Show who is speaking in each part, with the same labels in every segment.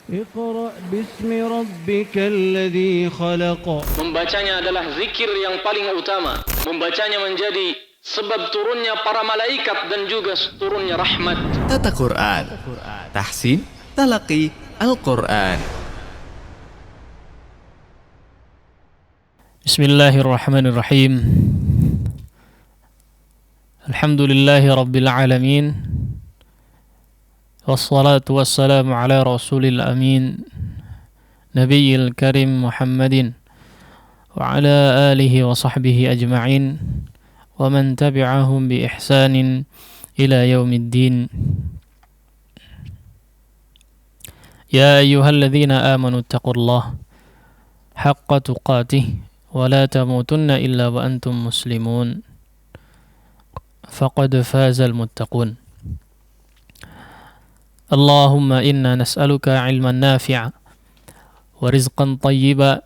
Speaker 1: Iqra' bismi rabbikal ladzi khalaq.
Speaker 2: Membacanya adalah zikir yang paling utama. Membacanya menjadi sebab turunnya para malaikat dan juga turunnya rahmat.
Speaker 3: Tata Quran, tahsin, talaqi, Al-Quran.
Speaker 4: Bismillahirrahmanirrahim. Alhamdulillahi rabbil alamin. Wassalatu wassalamu ala rasulil amin, Nabiyil karim Muhammadin wa ala alihi wa sahbihi ajma'in wa man tabi'ahum bi ihsanin ila yaumiddin. Ya ayyuhalladzina amanu taqullaha haqqa tuqatih wa la tamutunna illa wa antum muslimun. Faqad fazal muttaqun. Allahumma inna nas'aluka ilman nafi'a wa rizqan tayyiba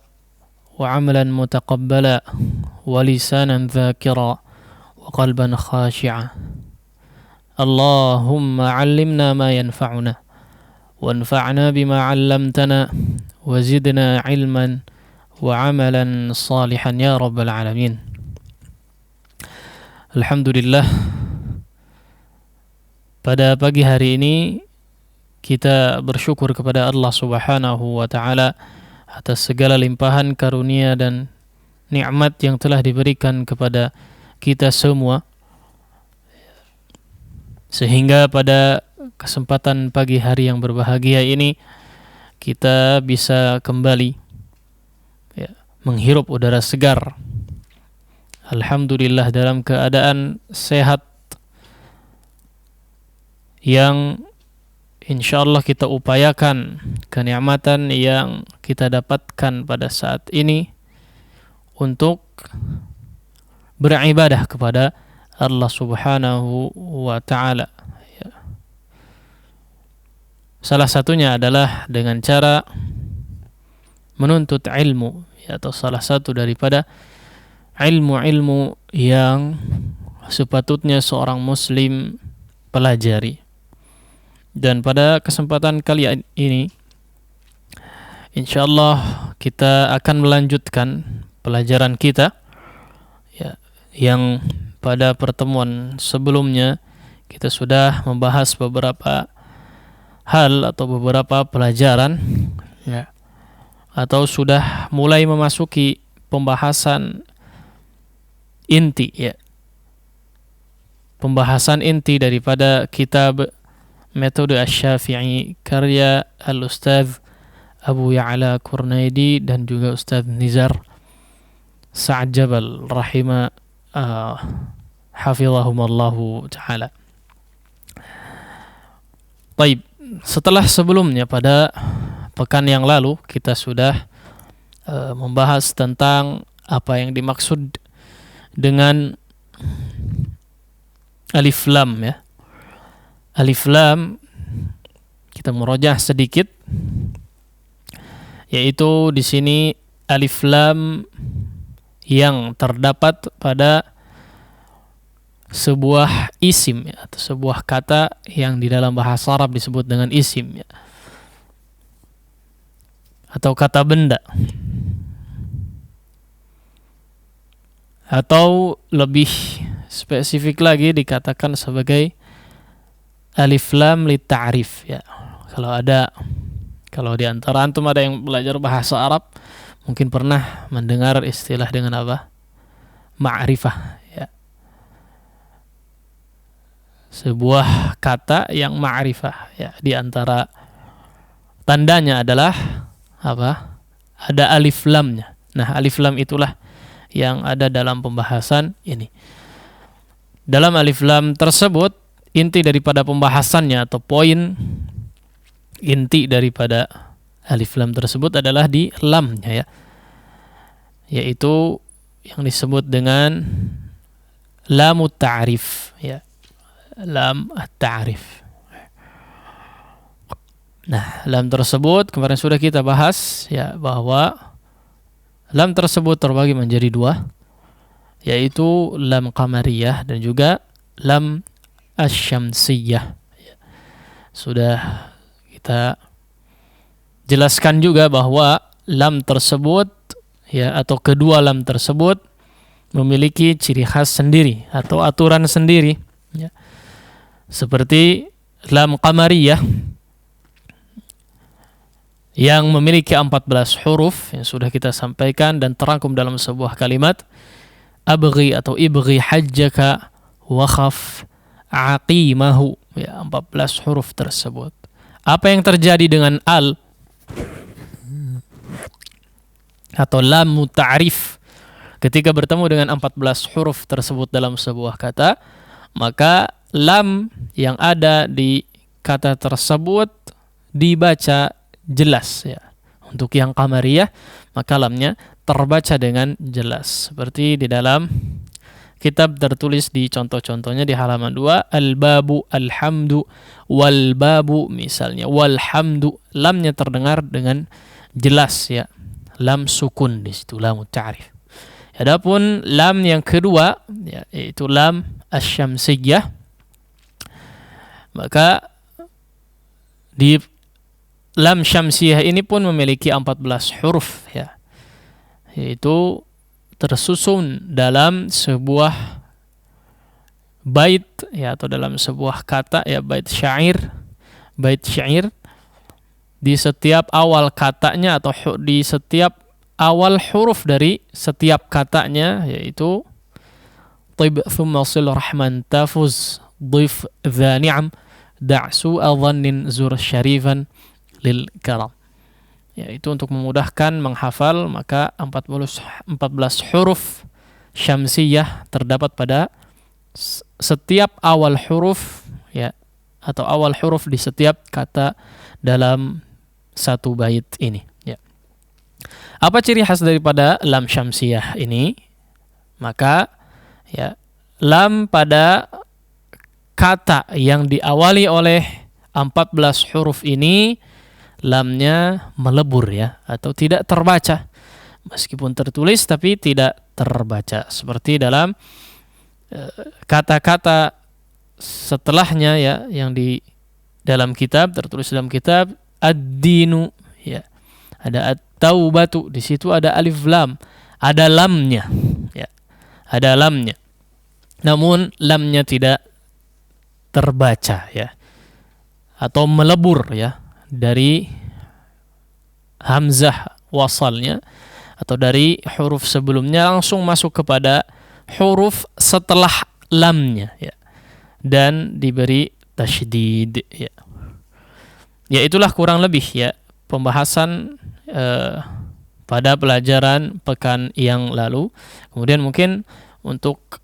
Speaker 4: wa amalan mutaqabbala wa lisanan dhakira wa qalban khashi'a. Allahumma 'allimna ma yanfa'una wanfa'na bima 'allamtana wa zidna ilman wa amalan salihan ya rabbal alamin. Alhamdulillah, pada pagi hari ini kita bersyukur kepada Allah Subhanahu wa taala atas segala limpahan karunia dan nikmat yang telah diberikan kepada kita semua, sehingga pada kesempatan pagi hari yang berbahagia ini kita bisa kembali menghirup udara segar. Alhamdulillah, dalam keadaan sehat yang insyaallah kita upayakan kenikmatan yang kita dapatkan pada saat ini untuk beribadah kepada Allah Subhanahu wa taala. Salah satunya adalah dengan cara menuntut ilmu, atau salah satu daripada ilmu-ilmu yang sepatutnya seorang muslim pelajari. Dan pada kesempatan kali ini insyaallah kita akan melanjutkan pelajaran kita yang pada pertemuan sebelumnya kita sudah membahas beberapa hal atau beberapa pelajaran atau sudah mulai memasuki pembahasan inti pembahasan inti daripada kitab Metode Asy-Syafi'i karya Al-Ustadz Abu Ya'la Kurnaidi dan juga Ustadz Nizar Sa'ad Jabal hafizahumallahu ta'ala. Baik, setelah sebelumnya pada pekan yang lalu kita sudah membahas tentang apa yang dimaksud dengan alif lam Alif lam kita murojaah sedikit, yaitu di sini alif lam yang terdapat pada sebuah isim atau sebuah kata yang di dalam bahasa Arab disebut dengan isim atau kata benda, atau lebih spesifik lagi dikatakan sebagai alif lam li ta'rif Kalau di antara antum ada yang belajar bahasa Arab, mungkin pernah mendengar istilah dengan apa? Ma'rifah Sebuah kata yang ma'rifah di antara tandanya adalah apa? Ada alif lamnya. Nah, alif lam itulah yang ada dalam pembahasan ini. Dalam alif lam tersebut, inti daripada pembahasannya atau poin inti daripada alif lam tersebut adalah di lamnya yaitu yang disebut dengan lamut ta'rif lam at-ta'rif. Nah, lam tersebut kemarin sudah kita bahas bahwa lam tersebut terbagi menjadi dua, yaitu lam qamariyah dan juga lam asy-syamsiyah. Sudah kita jelaskan juga bahwa lam tersebut ya, atau kedua lam tersebut memiliki ciri khas sendiri atau aturan sendiri ya. Seperti lam qamariyah yang memiliki 14 huruf yang sudah kita sampaikan dan terangkum dalam sebuah kalimat, abghi atau ibghi hajjaka wa khaf aqimahu ya, 14 huruf tersebut. Apa yang terjadi dengan al atau lam muta'rif ketika bertemu dengan 14 huruf tersebut dalam sebuah kata, maka lam yang ada di kata tersebut dibaca jelas ya. Untuk yang qamariyah maka lamnya terbaca dengan jelas seperti di dalam kitab tertulis di contoh-contohnya di halaman 2, al-babu, alhamdu, wal-babu misalnya, walhamdu, lamnya terdengar dengan jelas ya. Lam sukun di situ, lam ta'rif. Adapun lam yang kedua ya, yaitu lam asy-syamsiyah, maka di lam syamsiyah ini pun memiliki 14 huruf ya, yaitu tersusun dalam sebuah bait ya, atau dalam sebuah kata ya, bait syair. Di setiap awal katanya atau di setiap awal huruf dari setiap katanya, yaitu tib thumma sil rahman tafuz dhif dha ni'am da' su'a dhannin zur syarifan lil karam. Yaitu untuk memudahkan menghafal, maka 14 huruf syamsiyah terdapat pada setiap awal huruf ya, atau awal huruf di setiap kata dalam satu bait ini ya. Apa ciri khas daripada lam syamsiyah ini? Maka ya, lam pada kata yang diawali oleh 14 huruf ini lamnya melebur ya, atau tidak terbaca. Meskipun tertulis tapi tidak terbaca. Seperti dalam kata-kata setelahnya ya, yang di dalam kitab, tertulis dalam kitab ad-dinu ya. Ada at-taubatu, di situ ada alif lam, ada lamnya ya. Ada lamnya. Namun lamnya tidak terbaca ya, atau melebur ya, dari hamzah wasalnya atau dari huruf sebelumnya langsung masuk kepada huruf setelah lamnya ya, dan diberi tasydid ya. Ya, itulah kurang lebih ya pembahasan pada pelajaran pekan yang lalu. Kemudian mungkin untuk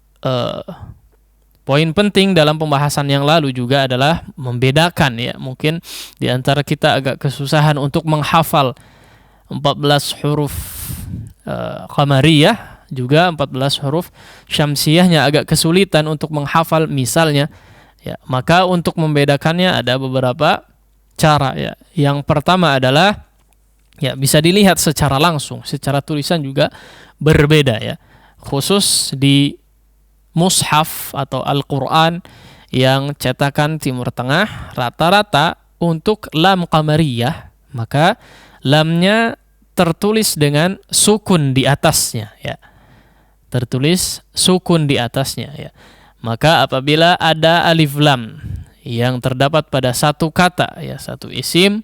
Speaker 4: poin penting dalam pembahasan yang lalu juga adalah membedakan ya, mungkin di antara kita agak kesusahan untuk menghafal 14 huruf qamariyah, juga 14 huruf syamsiyahnya agak kesulitan untuk menghafal misalnya ya. Maka untuk membedakannya ada beberapa cara ya. Yang pertama adalah ya, bisa dilihat secara langsung, secara tulisan juga berbeda ya. Khusus di mushaf atau Al-Quran yang cetakan Timur Tengah, rata-rata untuk lam qamariyah maka lamnya tertulis dengan sukun di atasnya ya. Tertulis sukun di atasnya ya. Maka apabila ada alif lam yang terdapat pada satu kata ya, satu isim,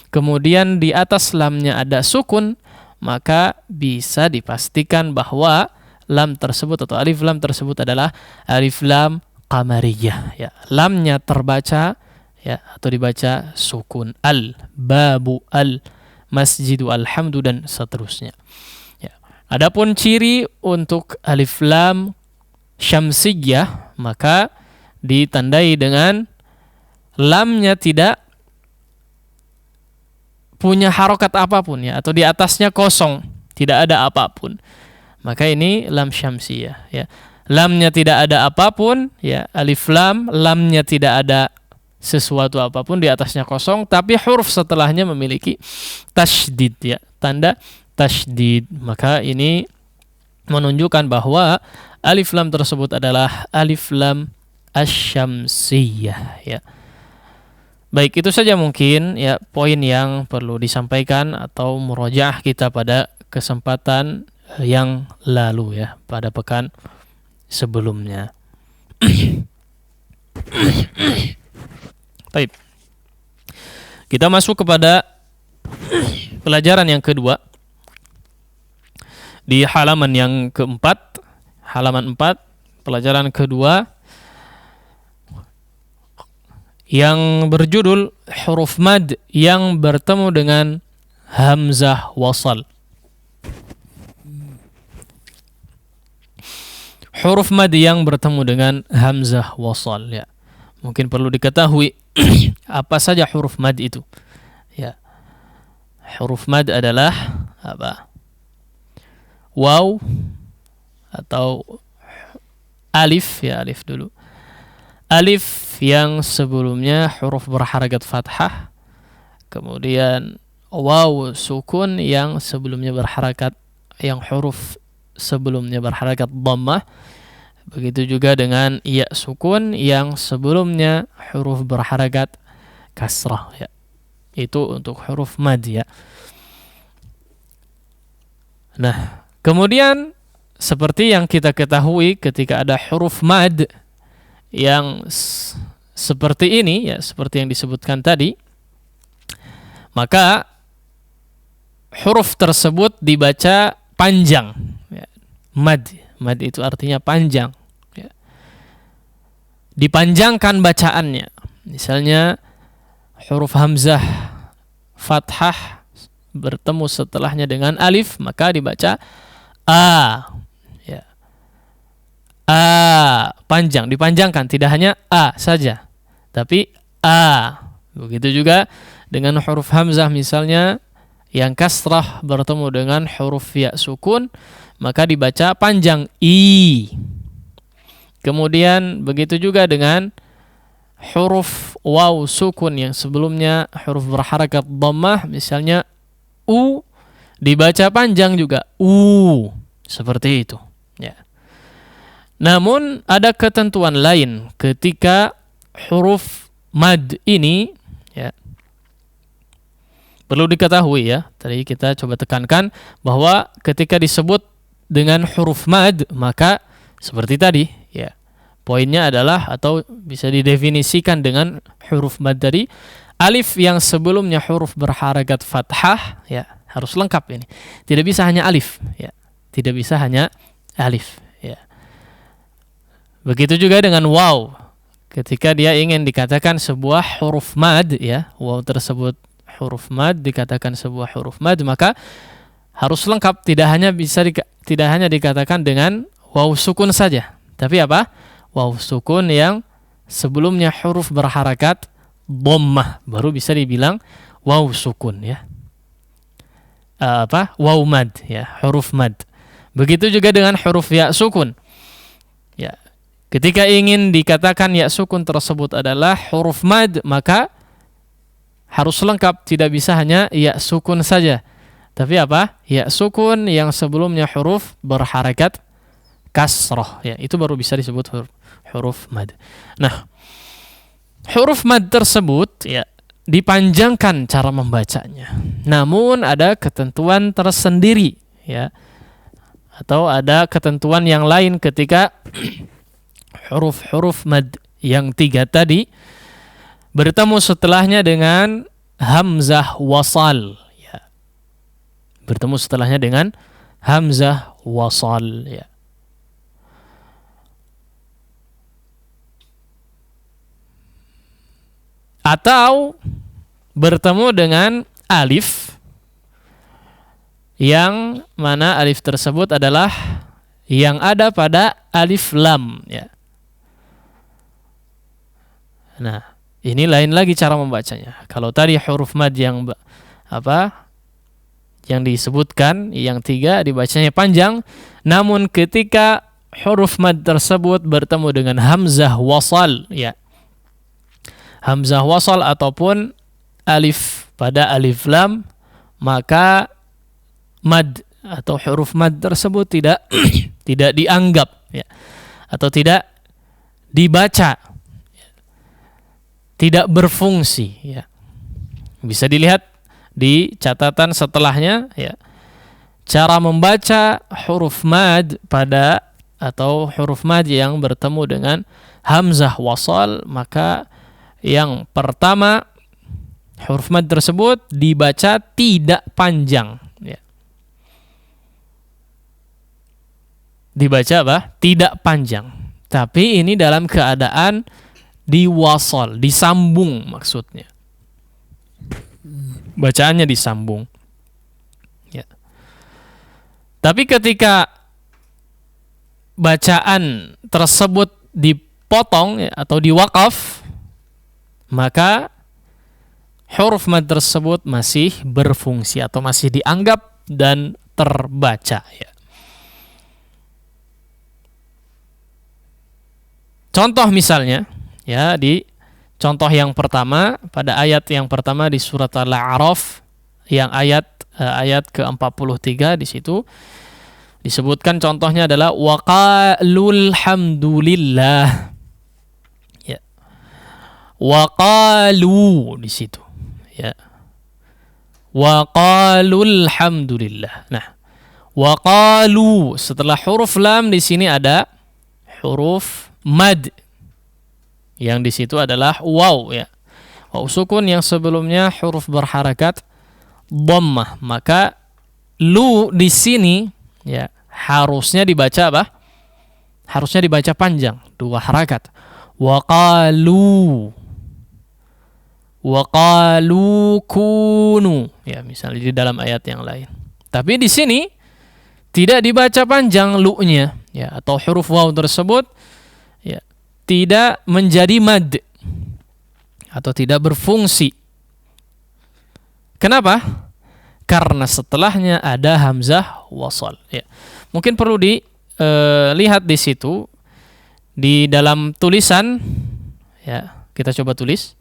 Speaker 4: kemudian di atas lamnya ada sukun, maka bisa dipastikan bahwa lam tersebut atau alif lam tersebut adalah alif lam qamariyah ya. Lamnya terbaca ya, atau dibaca sukun, al babu, al masjidu, alhamdu, dan seterusnya ya. Adapun ciri untuk alif lam syamsiyah maka ditandai dengan lamnya tidak punya harokat apapun ya, atau di atasnya kosong, tidak ada apapun. Maka ini lam syamsiyah ya. Lamnya tidak ada apapun ya, alif lam, lamnya tidak ada sesuatu apapun, di atasnya kosong, tapi huruf setelahnya memiliki tasydid ya, tanda tasydid. Maka ini menunjukkan bahwa alif lam tersebut adalah alif lam asy-syamsiyah ya. Baik, itu saja mungkin ya poin yang perlu disampaikan atau murojaah kita pada kesempatan yang lalu ya, pada pekan sebelumnya. Baik. Kita masuk kepada pelajaran yang kedua di halaman yang keempat, halaman 4, pelajaran kedua yang berjudul huruf mad yang bertemu dengan hamzah wasal. Huruf mad yang bertemu dengan hamzah wasal ya. Mungkin perlu diketahui apa saja huruf mad itu. Ya. Huruf mad adalah apa? Waw atau alif ya, alif dulu. Alif yang sebelumnya huruf berharakat fathah, kemudian waw sukun yang sebelumnya berharakat, yang huruf sebelumnya berharakat dhammah. Begitu juga dengan ya sukun yang sebelumnya huruf berharakat kasrah ya. Itu untuk huruf mad ya. Nah, kemudian seperti yang kita ketahui ketika ada huruf mad yang seperti ini ya, seperti yang disebutkan tadi, maka huruf tersebut dibaca panjang ya. Mad itu artinya panjang ya. Dipanjangkan bacaannya. Misalnya huruf hamzah fathah bertemu setelahnya dengan alif, maka dibaca a ya. A panjang, dipanjangkan, tidak hanya a saja tapi a. Begitu juga dengan huruf hamzah misalnya yang kasrah bertemu dengan huruf ya sukun, maka dibaca panjang i. Kemudian begitu juga dengan huruf waw sukun yang sebelumnya huruf berharakat dhammah, misalnya u, dibaca panjang juga u. Seperti itu ya. Namun ada ketentuan lain ketika huruf mad ini ya. Perlu diketahui ya, tadi kita coba tekankan bahwa ketika disebut dengan huruf mad, maka seperti tadi ya, poinnya adalah atau bisa didefinisikan dengan huruf mad tadi, alif yang sebelumnya huruf berharakat fathah ya, harus lengkap ini. Tidak bisa hanya alif ya. Tidak bisa hanya alif ya. Begitu juga dengan waw. Ketika dia ingin dikatakan sebuah huruf mad ya, waw tersebut huruf mad, dikatakan sebuah huruf mad, maka harus lengkap, tidak hanya dikatakan dengan waw sukun saja, tapi apa? Waw sukun yang sebelumnya huruf berharakat dhammah, baru bisa dibilang waw sukun ya. Waw mad ya, huruf mad. Begitu juga dengan huruf ya sukun. Ya. Ketika ingin dikatakan ya sukun tersebut adalah huruf mad, maka harus lengkap, tidak bisa hanya ya sukun saja. Tapi apa? Ya sukun yang sebelumnya huruf berharakat kasrah ya, itu baru bisa disebut huruf mad. Nah, huruf mad tersebut ya dipanjangkan cara membacanya. Namun ada ketentuan tersendiri ya. Atau ada ketentuan yang lain ketika huruf-huruf mad yang 3 tadi bertemu setelahnya dengan hamzah wasal ya. Bertemu setelahnya dengan hamzah wasal ya. Atau bertemu dengan alif yang mana alif tersebut adalah yang ada pada alif lam ya. Nah, ini lain lagi cara membacanya. Kalau tadi huruf mad yang yang disebutkan yang 3 dibacanya panjang, namun ketika huruf mad tersebut bertemu dengan hamzah wasal ya. Hamzah wasal ataupun alif pada alif lam, maka mad atau huruf mad tersebut tidak tidak dianggap ya, atau tidak dibaca tidak berfungsi, ya. Bisa dilihat di catatan setelahnya, ya. Cara membaca huruf mad atau huruf mad yang bertemu dengan hamzah wasal, maka yang pertama huruf mad tersebut dibaca tidak panjang, ya. Dibaca apa? Tidak panjang. Tapi ini dalam keadaan diwasal, disambung maksudnya. Bacaannya disambung. Ya. Tapi ketika bacaan tersebut dipotong, ya, atau diwakaf, maka huruf mad tersebut masih berfungsi atau masih dianggap dan terbaca, ya. Contoh misalnya, ya, di contoh yang pertama pada ayat yang pertama di surat Al-A'raf yang ayat ke-43, di situ disebutkan contohnya adalah waqalul hamdulillah. Ya. Waqalu di situ. Ya. Waqalul hamdulillah. Nah, waqalu setelah huruf lam di sini ada huruf mad. Yang di situ adalah waw, ya. Waw sukun yang sebelumnya huruf berharakat dhammah. Maka lu di sini, ya, harusnya dibaca apa? Harusnya dibaca panjang, 2 harakat. Waqalu. Waqalu kunu. Ya, misalnya di dalam ayat yang lain. Tapi di sini tidak dibaca panjang lu-nya, ya, atau huruf waw tersebut, ya, tidak menjadi mad atau tidak berfungsi. Kenapa? Karena setelahnya ada hamzah wasal, ya. Mungkin perlu dilihat di situ di dalam tulisan, ya, kita coba tulis,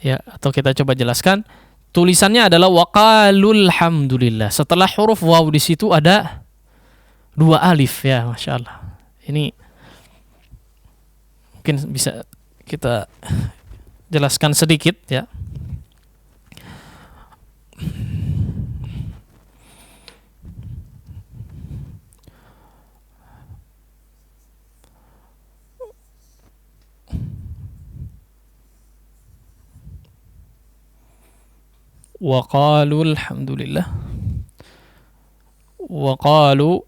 Speaker 4: ya, atau kita coba jelaskan. Tulisannya adalah waqalul hamdulillah. Setelah huruf waw di situ ada 2 alif, ya, Masya Allah. Ini mungkin bisa kita jelaskan sedikit, ya. Waqalu alhamdulillah. Waqalu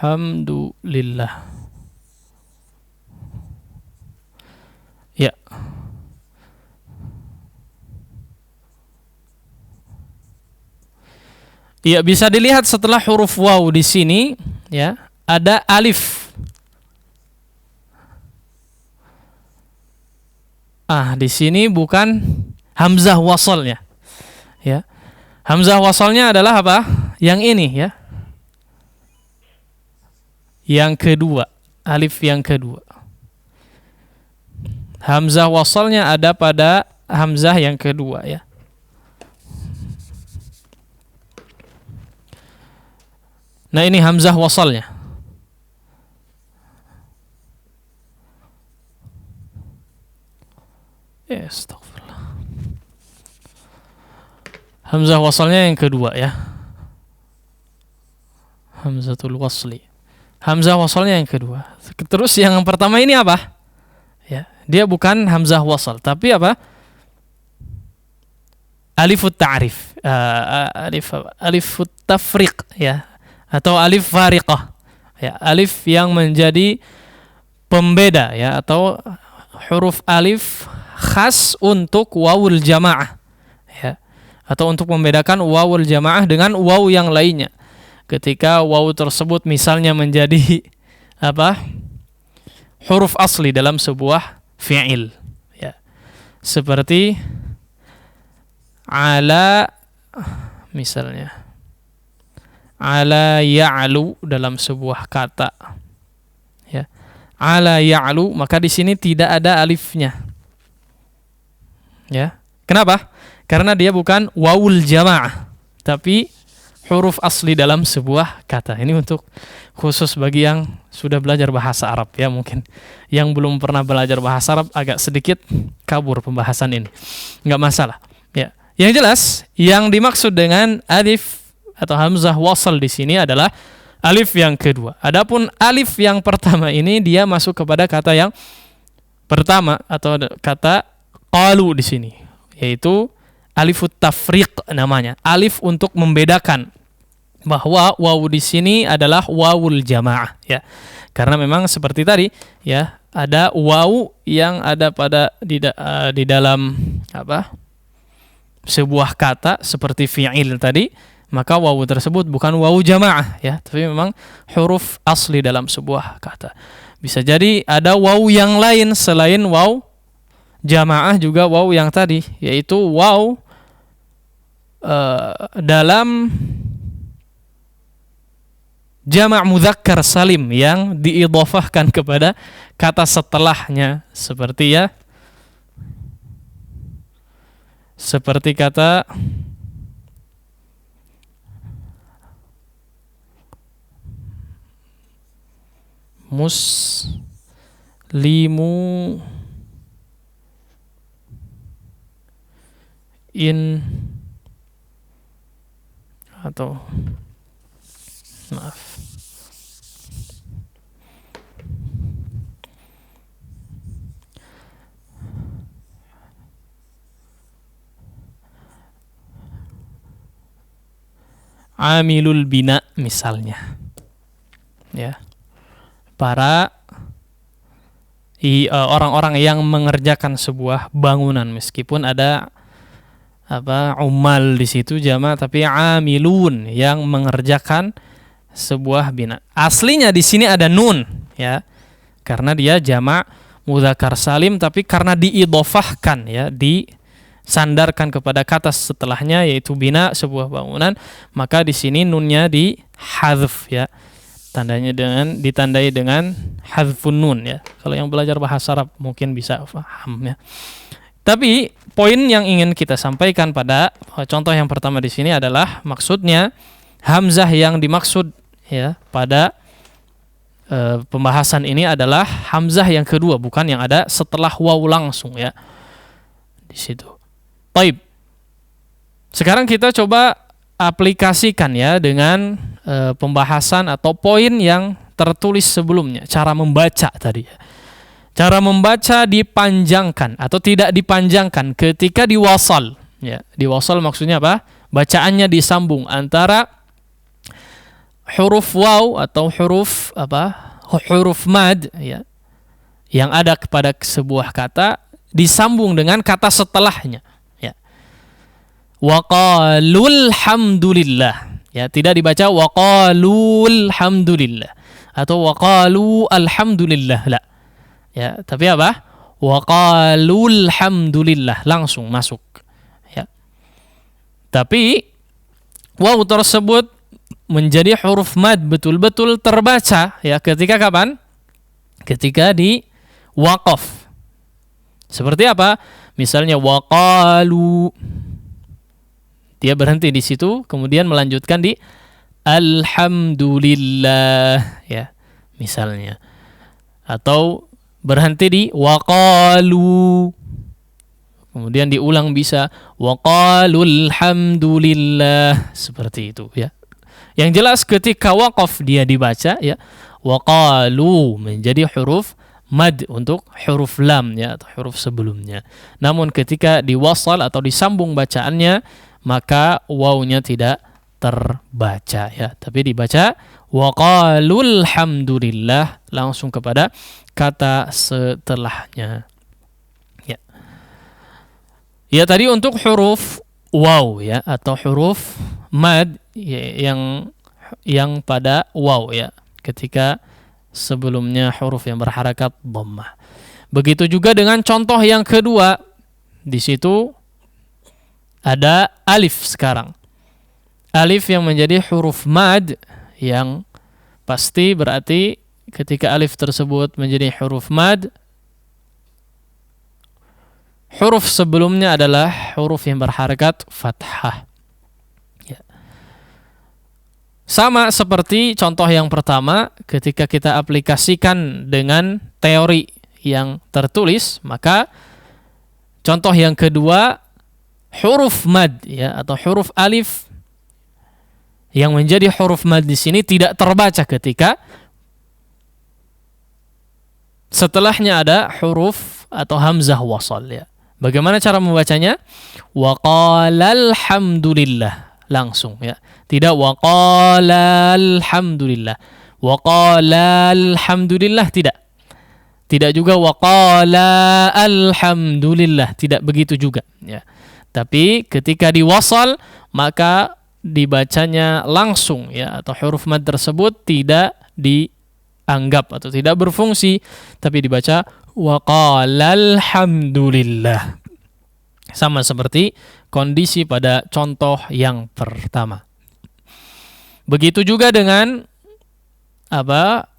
Speaker 4: alhamdulillah. Ya. Ya, bisa dilihat setelah huruf waw di sini, ya, ada alif. Di sini bukan hamzah wasalnya, ya. Hamzah wasalnya adalah apa? Yang ini, ya. Yang kedua, alif yang kedua. Hamzah wasalnya ada pada hamzah yang kedua, ya. Nah, ini hamzah wasalnya. Astagfirullah. Hamzah wasalnya yang kedua, ya. Hamzatul wasli. Hamzah wasalnya yang kedua. Terus yang pertama ini apa? Ya, dia bukan hamzah wasal, tapi apa? Alifut ta'rif. Alifut tafriq, ya. Atau alif fariqah. Ya, alif yang menjadi pembeda, ya, atau huruf alif khas untuk wawul jamaah, ya, atau untuk membedakan wawul jamaah dengan waw yang lainnya. Ketika waw tersebut misalnya menjadi apa? Huruf asli dalam sebuah fi'il, ya. Seperti ala, misalnya ala ya'lu dalam sebuah kata, ya. Ala ya'lu, maka di sini tidak ada alifnya. Ya. Kenapa? Karena dia bukan wawul jamaah, tapi huruf asli dalam sebuah kata. Ini untuk khusus bagi yang sudah belajar bahasa Arab ya, mungkin yang belum pernah belajar bahasa Arab agak sedikit kabur pembahasan ini. Nggak masalah. Ya. Yang jelas yang dimaksud dengan alif atau hamzah wasal di sini adalah alif yang kedua. Adapun alif yang pertama ini dia masuk kepada kata yang pertama atau kata qalu di sini, yaitu alifut tafriq namanya. Alif untuk membedakan bahwa wawu di sini adalah wawul jamaah ya. Karena memang seperti tadi ya, ada wawu yang ada pada di dalam apa? Sebuah kata seperti fi'il tadi, maka wawu tersebut bukan wawu jamaah ya, tapi memang huruf asli dalam sebuah kata. Bisa jadi ada wawu yang lain selain wawu jamaah, juga wawu yang tadi, yaitu wawu dalam jama' mudzakkar salim yang diidhafahkan kepada kata setelahnya, seperti ya, seperti kata muslimu in atau maaf amilul bina misalnya ya, para orang-orang yang mengerjakan sebuah bangunan, meskipun ada umal di situ jama', tapi amilun yang mengerjakan sebuah bina. Aslinya di sini ada nun ya, karena dia jama' mudzakkar salim, tapi karena diidhafahkan ya, disandarkan kepada kata setelahnya yaitu bina, sebuah bangunan, maka di sini nunnya dihadzf ya. Ditandai dengan hadzfun nun ya. Kalau yang belajar bahasa Arab mungkin bisa paham ya. Tapi poin yang ingin kita sampaikan pada contoh yang pertama di sini adalah maksudnya hamzah yang dimaksud ya pada pembahasan ini adalah hamzah yang kedua, bukan yang ada setelah waw langsung ya. Di situ. Baik. Sekarang kita coba aplikasikan ya dengan pembahasan atau poin yang tertulis sebelumnya, cara membaca tadi ya. Cara membaca dipanjangkan atau tidak dipanjangkan ketika diwasal ya. Diwasal maksudnya apa? Bacaannya disambung antara huruf waw atau huruf mad ya, yang ada kepada sebuah kata disambung dengan kata setelahnya ya. Waqalul hamdulillah ya, tidak dibaca waqalul hamdulillah atau waqalu alhamdulillah la ya, tapi apa? Waqalul hamdulillah langsung masuk ya. Tapi waw tersebut menjadi huruf mad betul-betul terbaca ya ketika kapan? Ketika di waqaf. Seperti apa? Misalnya waqalu, dia berhenti di situ, kemudian melanjutkan di alhamdulillah ya, misalnya. Atau berhenti di waqalu, kemudian diulang bisa waqalul hamdulillah, seperti itu ya. Yang jelas ketika waqaf dia dibaca ya, waqalu menjadi huruf mad untuk huruf lam ya, atau huruf sebelumnya. Namun ketika diwasal atau disambung bacaannya, maka wawnya tidak terbaca ya, tapi dibaca waqalul hamdulillah langsung kepada kata setelahnya ya. Ya tadi untuk huruf waw ya, atau huruf mad ya, yang pada waw ya, ketika sebelumnya huruf yang berharakat dhammah. Begitu juga dengan contoh yang kedua, di situ ada alif sekarang. Alif yang menjadi huruf mad, yang pasti berarti ketika alif tersebut menjadi huruf mad, huruf sebelumnya adalah huruf yang berharakat fathah. Ya. Sama seperti contoh yang pertama, ketika kita aplikasikan dengan teori yang tertulis, maka contoh yang kedua, huruf mad ya atau huruf alif yang menjadi huruf mad di sini tidak terbaca ketika setelahnya ada huruf atau hamzah wasal ya. Bagaimana cara membacanya? Wa qala alhamdulillah, langsung ya. Tidak wa qala alhamdulillah. Wa qala alhamdulillah tidak. Tidak juga wa qala alhamdulillah, tidak begitu juga ya. Tapi ketika diwasal maka dibacanya langsung ya, atau huruf mad tersebut tidak dianggap atau tidak berfungsi, tapi dibaca wa qala alhamdulillah. Sama seperti kondisi pada contoh yang pertama. Begitu juga dengan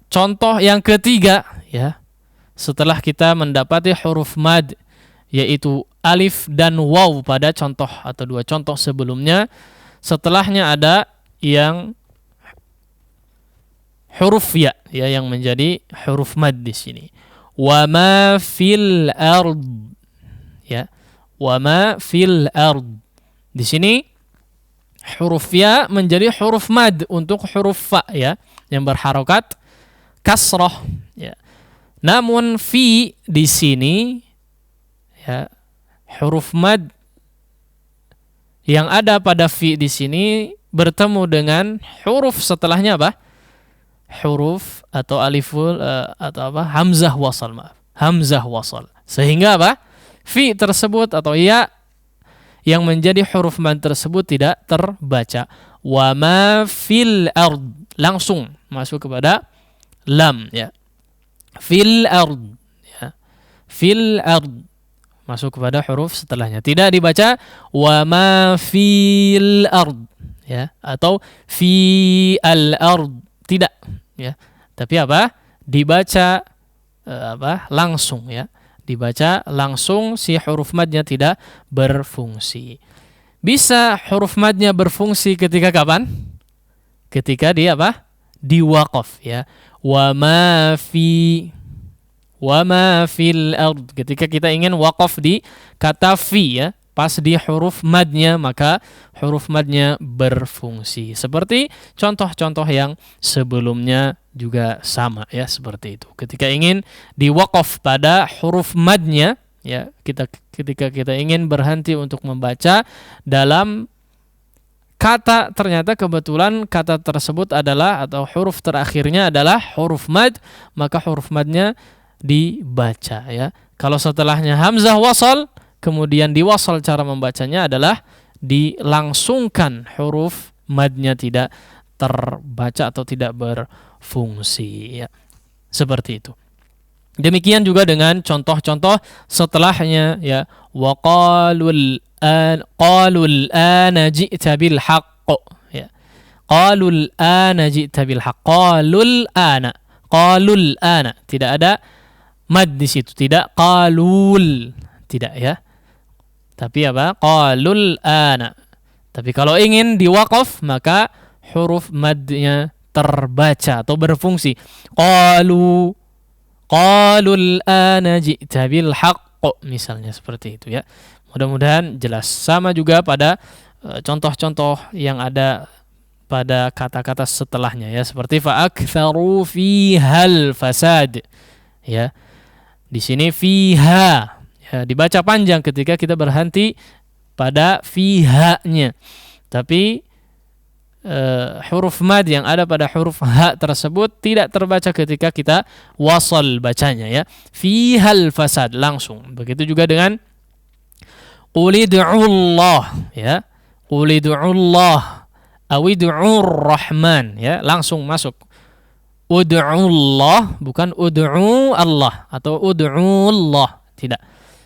Speaker 4: contoh yang ketiga ya. Setelah kita mendapati huruf mad yaitu alif dan waw pada contoh atau dua contoh sebelumnya, setelahnya ada yang huruf ya yang menjadi huruf mad di sini. Wa ma fil ard ya. Wa ma fil ard. Di sini huruf ya menjadi huruf mad untuk huruf fa ya yang berharokat kasrah ya. Namun fi di sini ya, huruf mad yang ada pada fi di sini bertemu dengan huruf setelahnya apa? Huruf atau aliful atau hamzah wasal, maaf. Hamzah wasal. Sehingga apa? Fi tersebut atau ya yang menjadi huruf mad tersebut tidak terbaca. Wa ma fil ard, langsung masuk kepada lam ya. Fil ard ya. Fil ard masuk kepada huruf setelahnya. Tidak dibaca wa ma fil ard ya atau fi al ard, tidak ya. Tapi dibaca langsung ya. Dibaca langsung, si huruf madnya tidak berfungsi. Bisa huruf madnya berfungsi ketika kapan? Ketika dia diwaqaf ya. Wa ma fil ard. Ketika kita ingin waqaf di kata fi ya, pas di huruf madnya, maka huruf madnya berfungsi. Seperti contoh-contoh yang sebelumnya juga sama ya, seperti itu. Ketika ingin diwaqaf pada huruf madnya ya, ketika kita ingin berhenti untuk membaca dalam kata, ternyata kebetulan kata tersebut adalah atau huruf terakhirnya adalah huruf mad, maka huruf madnya dibaca ya. Kalau setelahnya hamzah wasal, kemudian diwasal, cara membacanya adalah dilangsungkan, huruf madnya tidak terbaca atau tidak berfungsi ya. Seperti itu. Demikian juga dengan contoh-contoh setelahnya ya. Wa qalul ana ji'ta bil haqq ya. Qalul ana ji'ta bil haqq. Qalul ana. Tidak ada mad di situ, tidak qalul, tidak ya. Tapi qalul ana. Tapi kalau ingin diwaqaf maka huruf madnya terbaca atau berfungsi. Qalul ana ji'ta bil haqq, misalnya seperti itu ya. Mudah-mudahan jelas. Sama juga pada contoh-contoh yang ada pada kata-kata setelahnya ya, seperti fa'aktsaru fihal fasad ya. Di sini fiha ya, dibaca panjang ketika kita berhenti pada fiha-nya. Tapi huruf mad yang ada pada huruf ha tersebut tidak terbaca ketika kita wasal bacanya ya. Fihal fasad, langsung. Begitu juga dengan qulid'ullah ya. Qulid'ullah awid'ur rahman ya, langsung masuk. Ud'ullah, bukan ud'u Allah atau ud'ullah, tidak.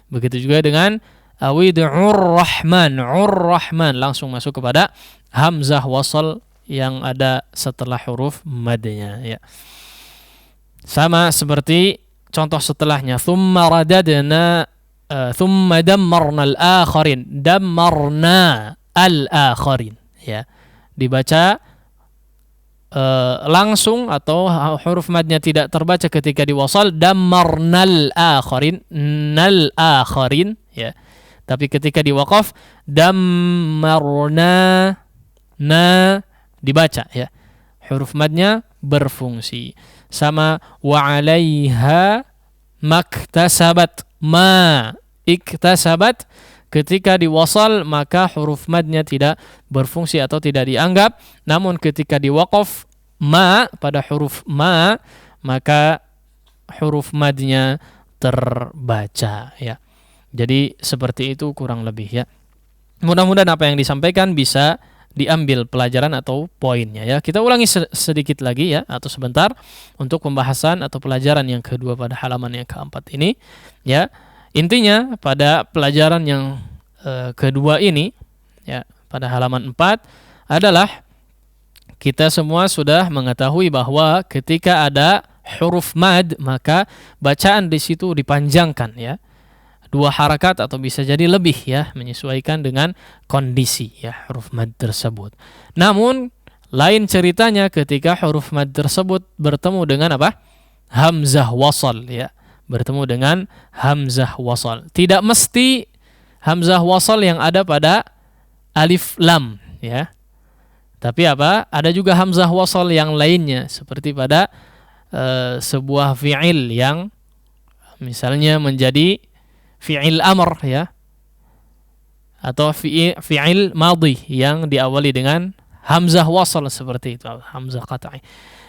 Speaker 4: Begitu juga dengan awid'ur rahman, ur-rahman, langsung masuk kepada hamzah wasal yang ada setelah huruf madnya ya. Sama seperti contoh setelahnya, thumma radadna thumma dammarna al-akharin, dammarna al-akharin ya. Dibaca langsung atau huruf madnya tidak terbaca ketika diwasal, dammarnal akharin, nal akharin, ya. Tapi ketika diwaqaf, dammarna, na dibaca, ya. Huruf madnya berfungsi. Sama wa 'alaiha maktasabat, ma iktasabat, ketika diwasal maka huruf madnya tidak berfungsi atau tidak dianggap. Namun ketika diwaqaf ma pada huruf ma, maka huruf madnya terbaca, ya. Jadi seperti itu kurang lebih, ya. Mudah-mudahan apa yang disampaikan bisa diambil pelajaran atau poinnya, ya. Kita ulangi sedikit lagi, ya, atau sebentar untuk pembahasan atau pelajaran yang kedua pada halaman yang keempat ini, ya. Intinya pada pelajaran yang kedua ini, ya, pada halaman 4 adalah kita semua sudah mengetahui bahwa ketika ada huruf mad maka bacaan di situ dipanjangkan, ya. 2 harakat atau bisa jadi lebih, ya, menyesuaikan dengan kondisi, ya, huruf mad tersebut. Namun lain ceritanya ketika huruf mad tersebut bertemu dengan apa? Hamzah wasal, ya. Bertemu dengan hamzah wasal. Tidak mesti hamzah wasal yang ada pada alif lam, ya. Tapi apa? Ada juga hamzah wasal yang lainnya seperti pada sebuah fi'il yang misalnya menjadi fi'il amr, ya. Atau fi'il madhi yang diawali dengan hamzah wasal seperti itu, hamzah qat'i.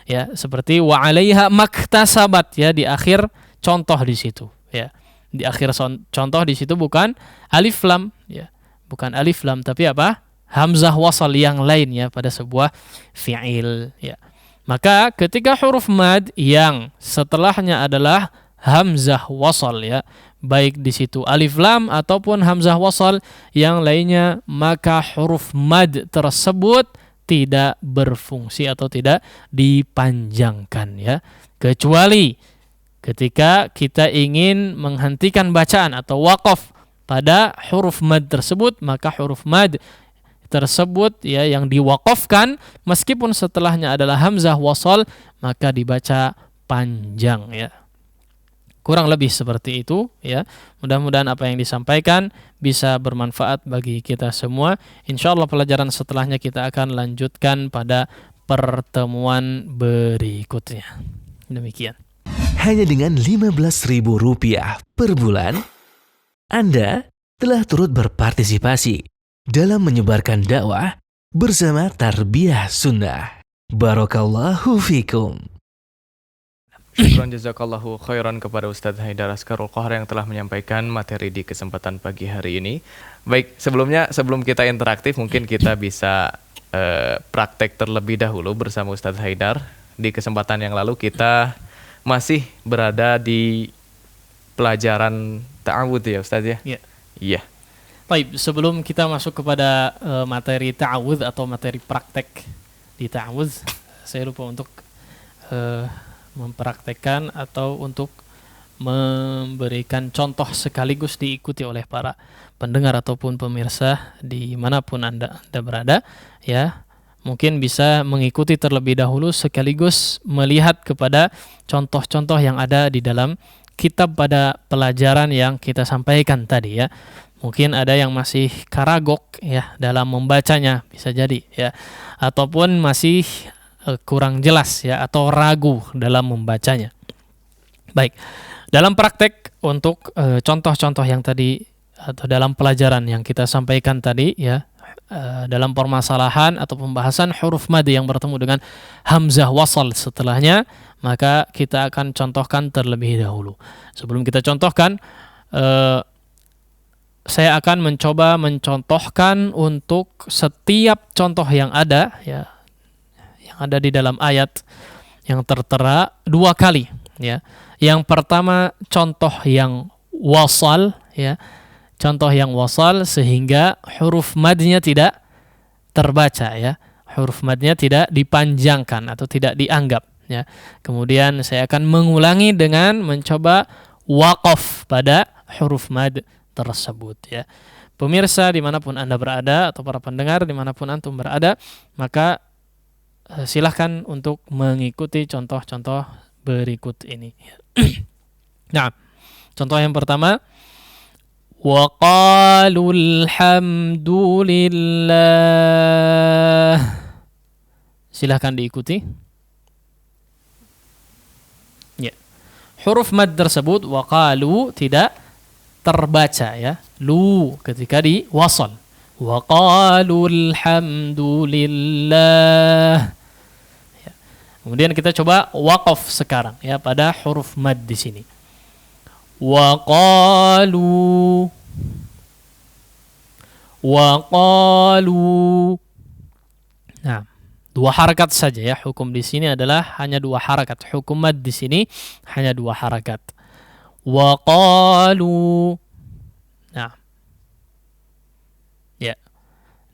Speaker 4: Ya, seperti wa 'alaiha maktasabat, ya, di akhir contoh di situ, ya. Di akhir contoh di situ bukan alif lam, ya. Bukan alif lam tapi apa? Hamzah wasal yang lain, ya, pada sebuah fi'il, ya. Maka ketika huruf mad yang setelahnya adalah hamzah wasal, ya, baik di situ alif lam ataupun hamzah wasal yang lainnya, maka huruf mad tersebut tidak berfungsi atau tidak dipanjangkan, ya. Kecuali ketika kita ingin menghentikan bacaan atau waqaf pada huruf mad tersebut, maka huruf mad tersebut, ya, yang diwaqafkan meskipun setelahnya adalah hamzah wasal maka dibaca panjang, ya. Kurang lebih seperti itu, ya. Mudah-mudahan apa yang disampaikan bisa bermanfaat bagi kita semua. Insyaallah pelajaran setelahnya kita akan lanjutkan pada pertemuan berikutnya. Demikian.
Speaker 5: Hanya dengan Rp15.000 per bulan, Anda telah turut berpartisipasi dalam menyebarkan dakwah bersama Tarbiyah Sunnah. Barakallahu fikum.
Speaker 3: Syukran jazakallahu khairan kepada Ustadz Haidar Askarul Qohar yang telah menyampaikan materi di kesempatan pagi hari ini. Baik, sebelum kita interaktif, mungkin kita bisa praktek terlebih dahulu bersama Ustadz Haidar. Di kesempatan yang lalu kita masih berada di pelajaran ta'awudz, ya Ustadz, ya?
Speaker 4: Iya.
Speaker 3: Iya.
Speaker 4: Baik, sebelum kita masuk kepada materi ta'awudz atau materi praktek di ta'awudz, saya lupa untuk mempraktekkan atau untuk memberikan contoh sekaligus diikuti oleh para pendengar ataupun pemirsa dimanapun anda berada, ya. Mungkin bisa mengikuti terlebih dahulu sekaligus melihat kepada contoh-contoh yang ada di dalam kitab pada pelajaran yang kita sampaikan tadi, ya. Mungkin ada yang masih karagok, ya, dalam membacanya, bisa jadi, ya, ataupun masih kurang jelas, ya, atau ragu dalam membacanya. Baik, dalam praktek untuk contoh-contoh yang tadi atau dalam pelajaran yang kita sampaikan tadi, ya, dalam permasalahan atau pembahasan huruf mad yang bertemu dengan hamzah wasal setelahnya, maka kita akan contohkan terlebih dahulu. Sebelum kita contohkan, saya akan mencoba mencontohkan untuk setiap contoh yang ada, ya, yang ada di dalam ayat yang tertera 2 kali, ya. Yang pertama contoh yang wasal, ya. Contoh yang wasal sehingga huruf madnya tidak terbaca, ya. Huruf madnya tidak dipanjangkan atau tidak dianggap, ya. Kemudian saya akan mengulangi dengan mencoba waqaf pada huruf mad tersebut, ya. Pemirsa dimanapun Anda berada atau para pendengar dimanapun antum berada, maka silahkan untuk mengikuti contoh-contoh berikut ini. Nah, contoh yang pertama, wa qalul hamdulillah. Silahkan diikuti. Ya. Huruf mad tersebut wa qalu tidak terbaca ya. Lu ketika diwasal. Wa qalul hamdulillah. Ya. Kemudian kita coba waqaf sekarang ya pada huruf mad di sini. Wa qalu Nah, 2 harakat saja ya. Hukum di sini adalah hanya 2 harakat. Hukum mad di sini hanya 2 harakat. Wa qalu. Nah. Ya.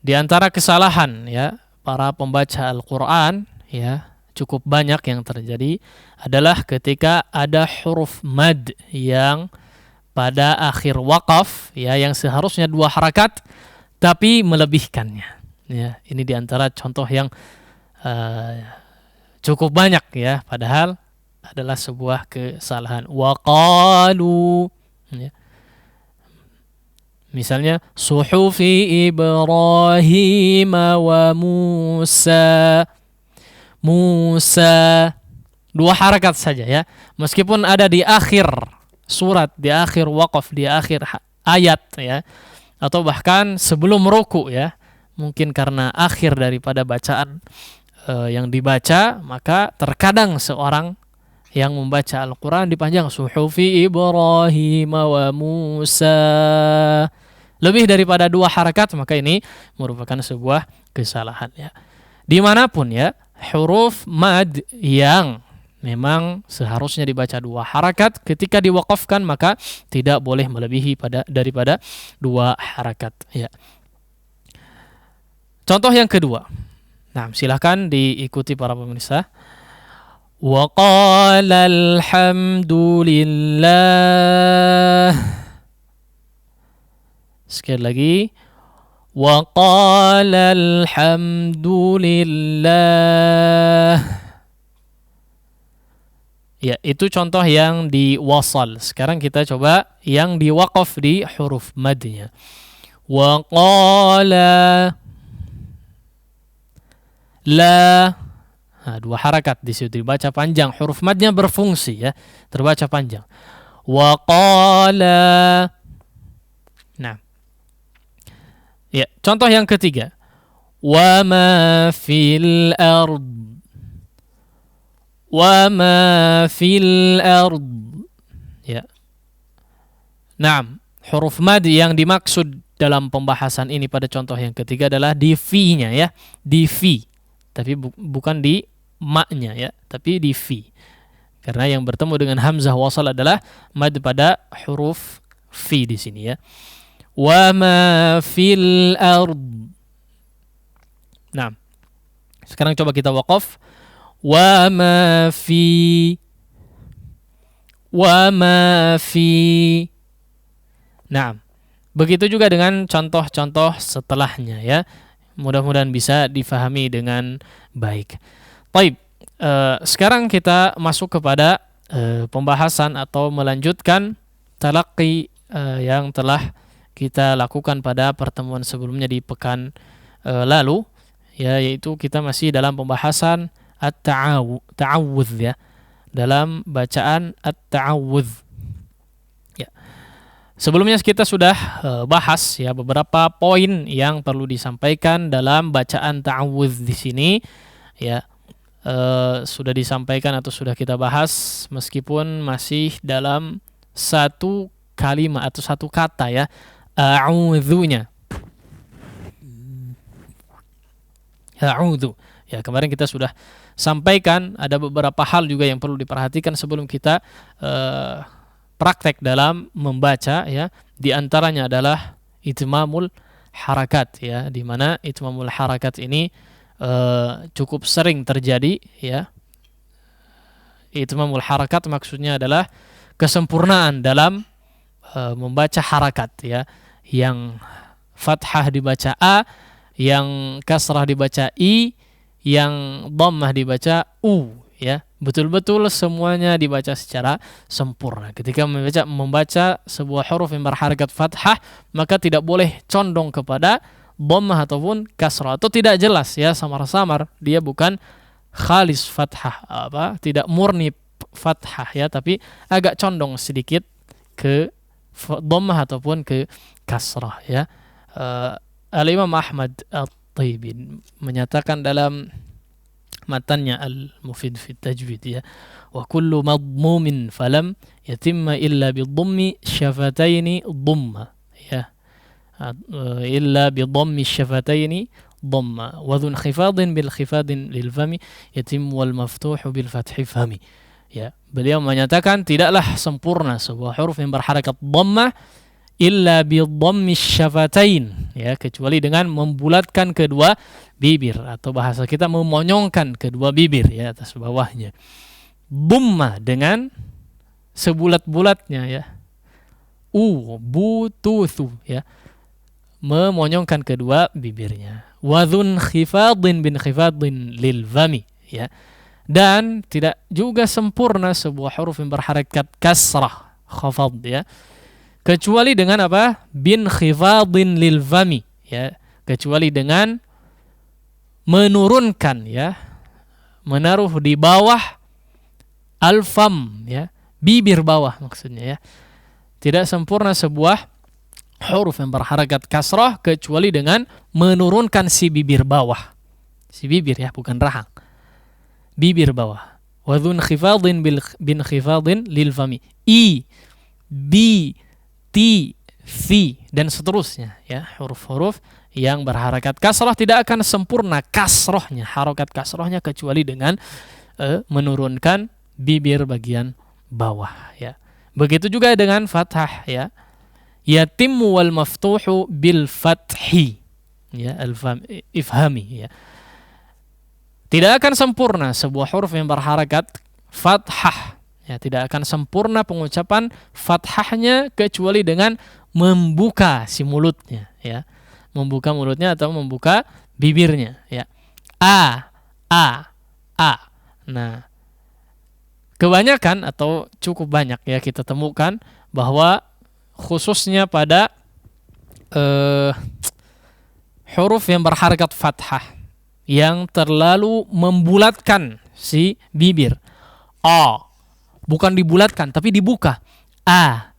Speaker 4: Di antara kesalahan ya para pembaca Al-Qur'an ya, cukup banyak yang terjadi adalah ketika ada huruf mad yang pada akhir waqaf ya, yang seharusnya 2 harakat tapi melebihkannya. Ya, ini di antara contoh yang cukup banyak ya, padahal adalah sebuah kesalahan. Wa qalu ya. Misalnya suhufi Ibrahim wa Musa. 2 harakat saja ya. Meskipun ada di akhir surat, di akhir waqaf, di akhir ayat ya, atau bahkan sebelum ruku ya. Mungkin karena akhir daripada bacaan yang dibaca, maka terkadang seorang yang membaca Al-Quran dipanjang suhufi Ibrahim wa Musa, lebih daripada 2 harakat, maka ini merupakan sebuah kesalahan ya. Dimanapun ya, huruf mad yang memang seharusnya dibaca 2 harakat, ketika diwaqafkan maka tidak boleh melebihi daripada 2 harakat ya. Contoh yang kedua. Nah, silakan diikuti para pemirsa. Wa qala alhamdulillah. Sekali lagi. Wa qala alhamdulillah. Ya, itu contoh yang diwasal. Sekarang kita coba yang diwaqaf di huruf madnya. Wa qala la. Nah, 2 harakat di situ dibaca panjang, huruf madnya berfungsi ya, terbaca panjang. Wa qala. Nah. Ya, contoh yang ketiga. Wa ma fil ard. Wa ma fil ard. Ya. Nah, huruf mad yang dimaksud dalam pembahasan ini pada contoh yang ketiga adalah di fi-nya ya, di fi. Tapi bukan di ma-nya ya, tapi di fi. Karena yang bertemu dengan hamzah wasal adalah mad pada huruf fi di sini ya. Wa ma fil ard. Nah, sekarang coba kita waqaf. Wa ma fi. Wa ma fi. Nah, begitu juga dengan contoh-contoh setelahnya ya. Mudah-mudahan bisa difahami dengan baik. Baik, sekarang kita masuk kepada pembahasan atau melanjutkan talaqi yang telah kita lakukan pada pertemuan sebelumnya di pekan lalu, ya, yaitu kita masih dalam pembahasan at-ta'awudz ya, dalam bacaan at-ta'awudz. Ya. Sebelumnya kita sudah bahas ya beberapa poin yang perlu disampaikan dalam bacaan ta'awudz di sini ya. Sudah disampaikan atau sudah kita bahas meskipun masih dalam satu kalimat atau satu kata ya, a'udzunya. A'udzu. Ya, kemarin kita sudah sampaikan ada beberapa hal juga yang perlu diperhatikan sebelum kita praktek dalam membaca ya. Di antaranya adalah itmamul harakat ya, di mana itmamul harakat ini cukup sering terjadi ya. Itmamul harakat maksudnya adalah kesempurnaan dalam membaca harakat ya. Yang fathah dibaca a, yang kasrah dibaca i, yang dhammah dibaca u, ya. Betul-betul semuanya dibaca secara sempurna. Ketika membaca sebuah huruf yang berharakat fathah, maka tidak boleh condong kepada dhammah ataupun kasrah, atau tidak jelas ya, samar-samar dia bukan khalis fathah, tidak murni fathah ya, tapi agak condong sedikit ke dhammah ataupun ke kasrah ya. Al-Imam Ahmad At-Taibi menyatakan dalam matannya Al-Mufid fi Tajwid ya, wa kullu madmumin falam yatimma illa bi dhammi syafataini dhamma ya, illa bi dhammi syafataini dhamma wa dhun khifadin bil khifadin lil fami yatimmu wal maftuhu bil fathi fami ya. Beliau menyatakan tidaklah sempurna sebuah huruf yang berharakat dhammah illa bi dhammi syafatain ya, kecuali dengan membulatkan kedua bibir, atau bahasa kita memonyongkan kedua bibir ya atas bawahnya. Dhamma dengan sebulat-bulatnya ya, bu tu thu ya, memonyongkan kedua bibirnya. Wa dhun khifadin bin khifadin lil fami ya, dan tidak juga sempurna sebuah huruf yang berharakat kasrah khafad ya, kecuali dengan apa? Bin khifadin lil fami ya, kecuali dengan menurunkan ya, menaruh di bawah al-fam ya, bibir bawah maksudnya ya. Tidak sempurna sebuah huruf yang berharakat kasrah kecuali dengan menurunkan si bibir bawah. Si bibir ya, bukan rahang. Bibir bawah. Wa dhun khifadin bin khifadin lil fami. I, bi, ti, fi, dan seterusnya ya, huruf-huruf yang berharakat kasrah tidak akan sempurna kasrohnya, harokat kasrohnya, kecuali dengan menurunkan bibir bagian bawah ya. Begitu juga dengan fathah ya, yatimmu wal maftuhu bil fathi ya, ifhami ya. Tidak akan sempurna sebuah huruf yang berharakat fathah ya, tidak akan sempurna pengucapan fathahnya kecuali dengan membuka si mulutnya ya, membuka mulutnya atau membuka bibirnya ya. A. Nah, kebanyakan atau cukup banyak ya kita temukan bahwa khususnya pada huruf yang berharakat fathah yang terlalu membulatkan si bibir, a, bukan dibulatkan tapi dibuka, a,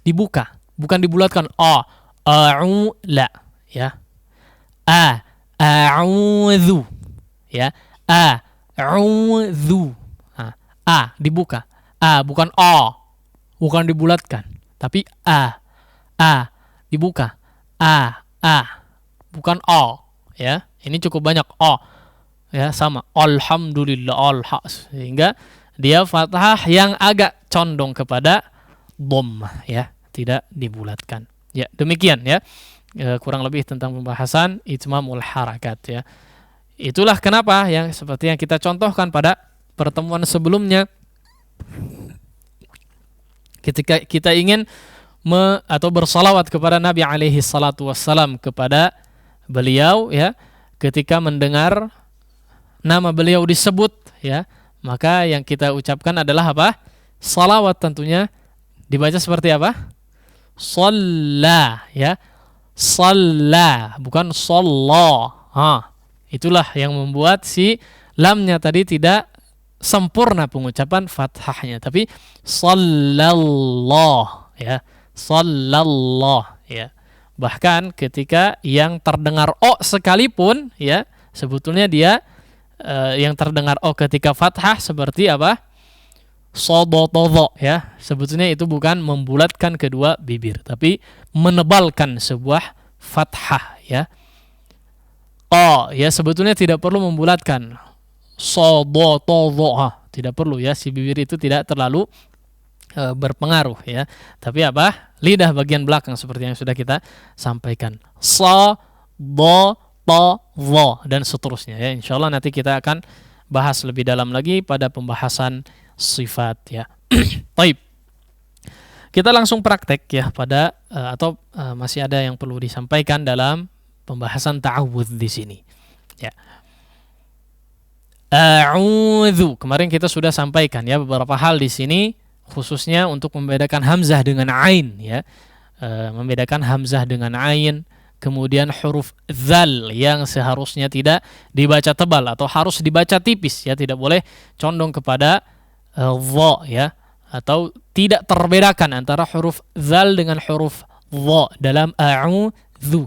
Speaker 4: dibuka, bukan dibulatkan, a'u, la ya, a'udzu ya, a'udzu, dibuka, bukan bukan dibulatkan tapi dibuka, bukan ya. Ini cukup banyak ya, sama alhamdulillah sehingga dia fathah yang agak condong kepada dhammah ya, tidak dibulatkan. Ya, demikian ya. Kurang lebih tentang pembahasan itmamul harakat ya. Itulah kenapa yang seperti yang kita contohkan pada pertemuan sebelumnya, ketika kita ingin atau bersalawat kepada Nabi alaihi salatu wassalam, kepada beliau ya, ketika mendengar nama beliau disebut ya, maka yang kita ucapkan adalah apa? Salawat tentunya. Dibaca seperti apa? Shalla ya, shalla, bukan shalla. Itulah yang membuat si lamnya tadi tidak sempurna pengucapan fathahnya, tapi sallallah ya, sallallah ya. Bahkan ketika yang terdengar o sekalipun ya, sebetulnya dia yang terdengar o ketika fathah seperti apa? Sodotodo ya, sebetulnya itu bukan membulatkan kedua bibir tapi menebalkan sebuah fathah ya. O ya, sebetulnya tidak perlu membulatkan, sodotodo tidak perlu ya, si bibir itu tidak terlalu berpengaruh ya, tapi apa, lidah bagian belakang seperti yang sudah kita sampaikan, sa, do, to, vo, dan seterusnya ya. Insyaallah nanti kita akan bahas lebih dalam lagi pada pembahasan sifat ya. Baik, kita langsung praktek ya pada masih ada yang perlu disampaikan dalam pembahasan ta'awudz di sini ya. A'udzu. Kemarin kita sudah sampaikan ya beberapa hal di sini khususnya untuk membedakan hamzah dengan ain ya. Membedakan hamzah dengan ain, kemudian huruf dzal yang seharusnya tidak dibaca tebal atau harus dibaca tipis ya, tidak boleh condong kepada dha ya, atau tidak terbedakan antara huruf dzal dengan huruf dha dalam a'udzu.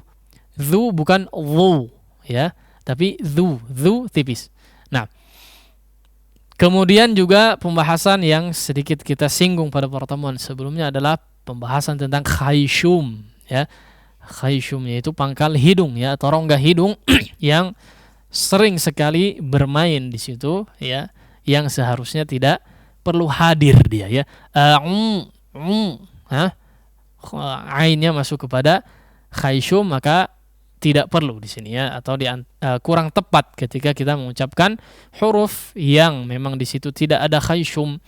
Speaker 4: Dzu bukan dhu ya, tapi dzu tipis. Nah, kemudian juga pembahasan yang sedikit kita singgung pada pertemuan sebelumnya adalah pembahasan tentang khayshum ya. Khayshum yaitu pangkal hidung ya, atau rongga hidung yang sering sekali bermain di situ ya, yang seharusnya tidak perlu hadir dia ya. Ainnya masuk kepada khayshum, maka tidak perlu di sini ya, atau kurang tepat ketika kita mengucapkan huruf yang memang di situ tidak ada khayshum,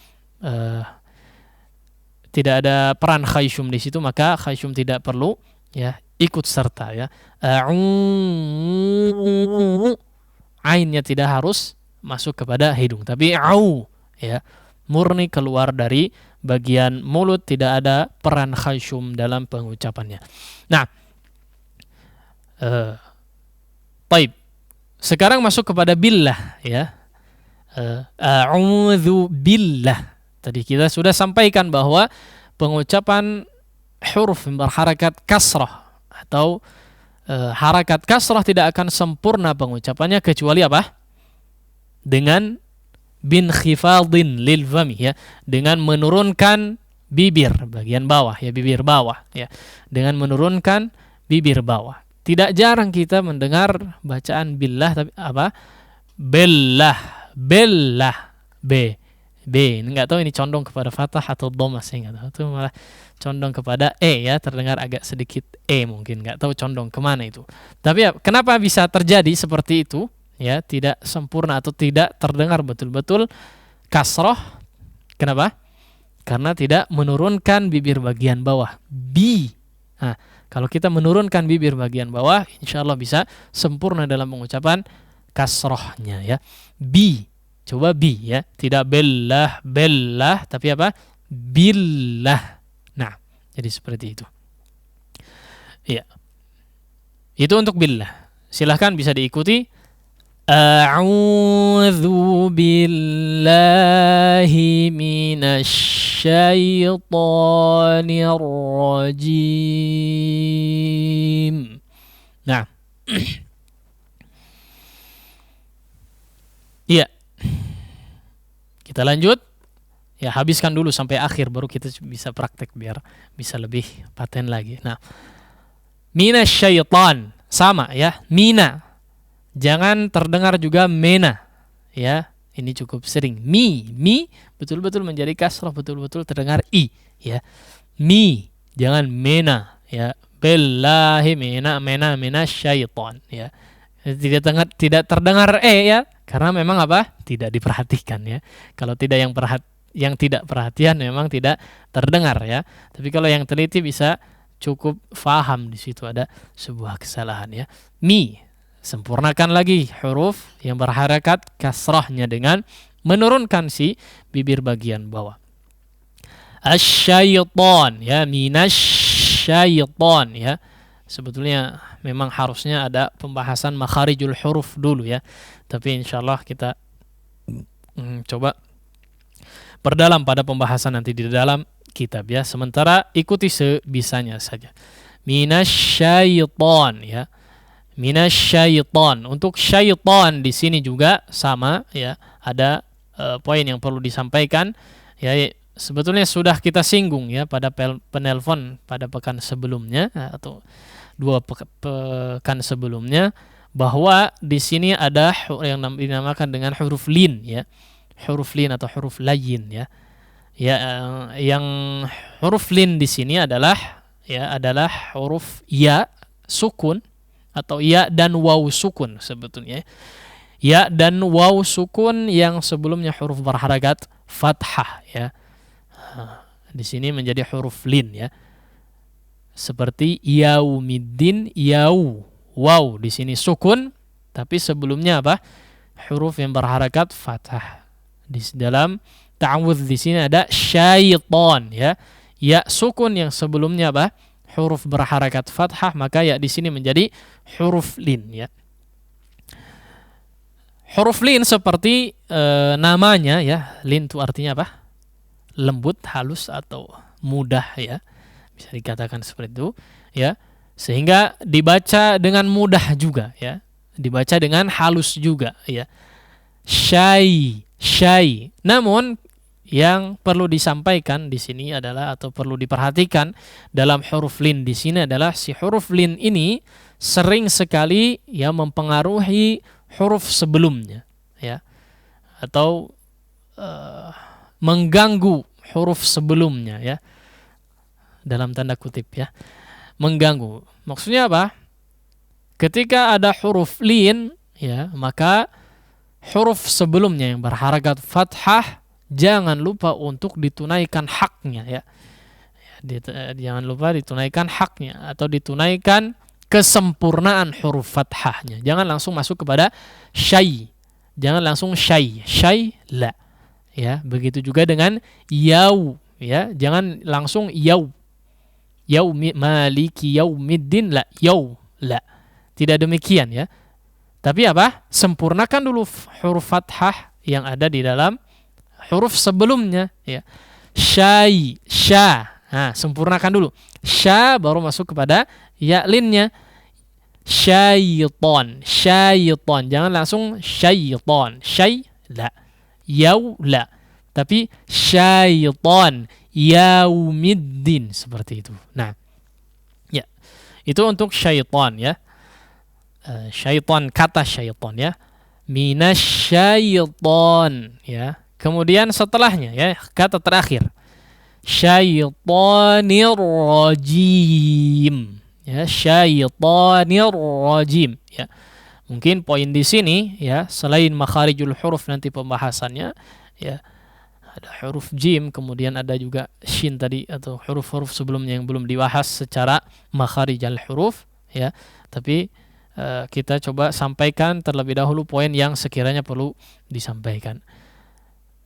Speaker 4: tidak ada peran khayshum di situ, maka khayshum tidak perlu ya ikut serta ya. Ainnya tidak harus masuk kepada hidung, tapi ya murni keluar dari bagian mulut, tidak ada peran khayshum dalam pengucapannya. Nah, taib. Sekarang masuk kepada billah ya. A'udzu billah. Tadi kita sudah sampaikan bahwa pengucapan huruf berharakat kasrah atau harakat kasrah tidak akan sempurna pengucapannya kecuali apa? Dengan bin khifadin lil fami ya, dengan menurunkan bibir bagian bawah ya, bibir bawah ya, dengan menurunkan bibir bawah. Tidak jarang kita mendengar bacaan billah tapi apa? Bellah, b. Enggak tahu ini condong kepada fathah atau dhammah, saya enggak tahu. Itu malah condong kepada ya, terdengar agak sedikit mungkin, enggak tahu condong kemana itu. Tapi ya, kenapa bisa terjadi seperti itu? Ya, tidak sempurna atau tidak terdengar betul-betul kasroh. Kenapa? Karena tidak menurunkan bibir bagian bawah. Nah, kalau kita menurunkan bibir bagian bawah, insya Allah bisa sempurna dalam pengucapan kasrohnya ya. Coba ya, tidak bellah, tapi apa? Billah. Nah, jadi seperti itu. Iya. Itu untuk billah. Silahkan bisa diikuti. A'udzu billahi minasyaitonir rajim. Nah. Iya. Kita lanjut. Ya, habiskan dulu sampai akhir baru kita bisa praktek biar bisa lebih paten lagi. Nah, minasyaiton sama ya, mina. Jangan terdengar juga mena ya. Ini cukup sering. Mi betul-betul menjadi kasrah, betul-betul terdengar i ya. Mi, jangan mena ya. Billahi mena syaiton ya. Tidak terdengar ya, karena memang apa? Tidak diperhatikan ya. Kalau tidak yang tidak perhatian memang tidak terdengar ya. Tapi kalau yang teliti bisa cukup faham di situ ada sebuah kesalahan ya. Mi, sempurnakan lagi huruf yang berharakat kasrahnya dengan menurunkan si bibir bagian bawah. Asyaiton ya, minasyaiton ya. Sebetulnya memang harusnya ada pembahasan makharijul huruf dulu ya. Tapi insyaallah kita coba perdalam pada pembahasan nanti di dalam kitab ya. Sementara ikuti sebisanya saja. Minasyaiton ya. Minasyaiton. Untuk syaiton di sini juga sama ya. Ada poin yang perlu disampaikan ya. Sebetulnya sudah kita singgung ya pada penelpon pada pekan sebelumnya atau 2 pekan sebelumnya, bahwa di sini ada yang dinamakan dengan huruf lin ya. Huruf lin atau huruf layin ya. Ya, yang huruf lin di sini adalah huruf ya sukun atau ya dan waw sukun sebetulnya. Ya dan waw sukun yang sebelumnya huruf berharakat fathah ya. Di sini menjadi huruf lin ya. Seperti yaumiddin, waw di sini sukun tapi sebelumnya apa? huruf yang berharakat fathah. Di dalam ta'awudz di sini ada syaiton ya. Ya sukun yang sebelumnya apa? Huruf berharakat fathah, maka ya di sini menjadi huruf lin ya. Huruf lin seperti namanya ya. Lin itu artinya apa? Lembut, halus atau mudah ya. Bisa dikatakan seperti itu ya. Sehingga dibaca dengan mudah juga ya. Dibaca dengan halus juga ya. Syai. Namun yang perlu disampaikan di sini adalah atau perlu diperhatikan dalam huruf lin di sini adalah si huruf lin ini sering sekali ya mempengaruhi huruf sebelumnya ya. Atau mengganggu huruf sebelumnya ya. Dalam tanda kutip ya. Mengganggu. Maksudnya apa? Ketika ada huruf lin ya, maka huruf sebelumnya yang berharakat fathah jangan lupa untuk ditunaikan haknya ya. Jangan lupa ditunaikan haknya atau ditunaikan kesempurnaan huruf fathahnya. Jangan langsung masuk kepada syai. Jangan langsung syai la. Ya, begitu juga dengan yau ya. Jangan langsung yau. Maliki yaumiddin la. Yau la. Tidak demikian ya. Tapi apa? Sempurnakan dulu huruf fathah yang ada di dalam huruf sebelumnya ya. Syai, sya. Nah, sempurnakan dulu. Sya baru masuk kepada ya linnya. Syaiton. Jangan langsung syaiton. Syai la. Yau la. Tapi syaiton. Yaumiddin seperti itu. Nah, ya. Itu untuk syaiton ya. Syaitan, kata syaitan ya. Minasyaiton ya. Kemudian setelahnya ya, kata terakhir. Syaitanir rajim. Ya, syaitanir rajim ya. Mungkin poin di sini ya, selain makharijul huruf nanti pembahasannya ya. Ada huruf jim, kemudian ada juga shin tadi atau huruf-huruf sebelumnya yang belum dibahas secara makharijul huruf ya. Tapi kita coba sampaikan terlebih dahulu poin yang sekiranya perlu disampaikan.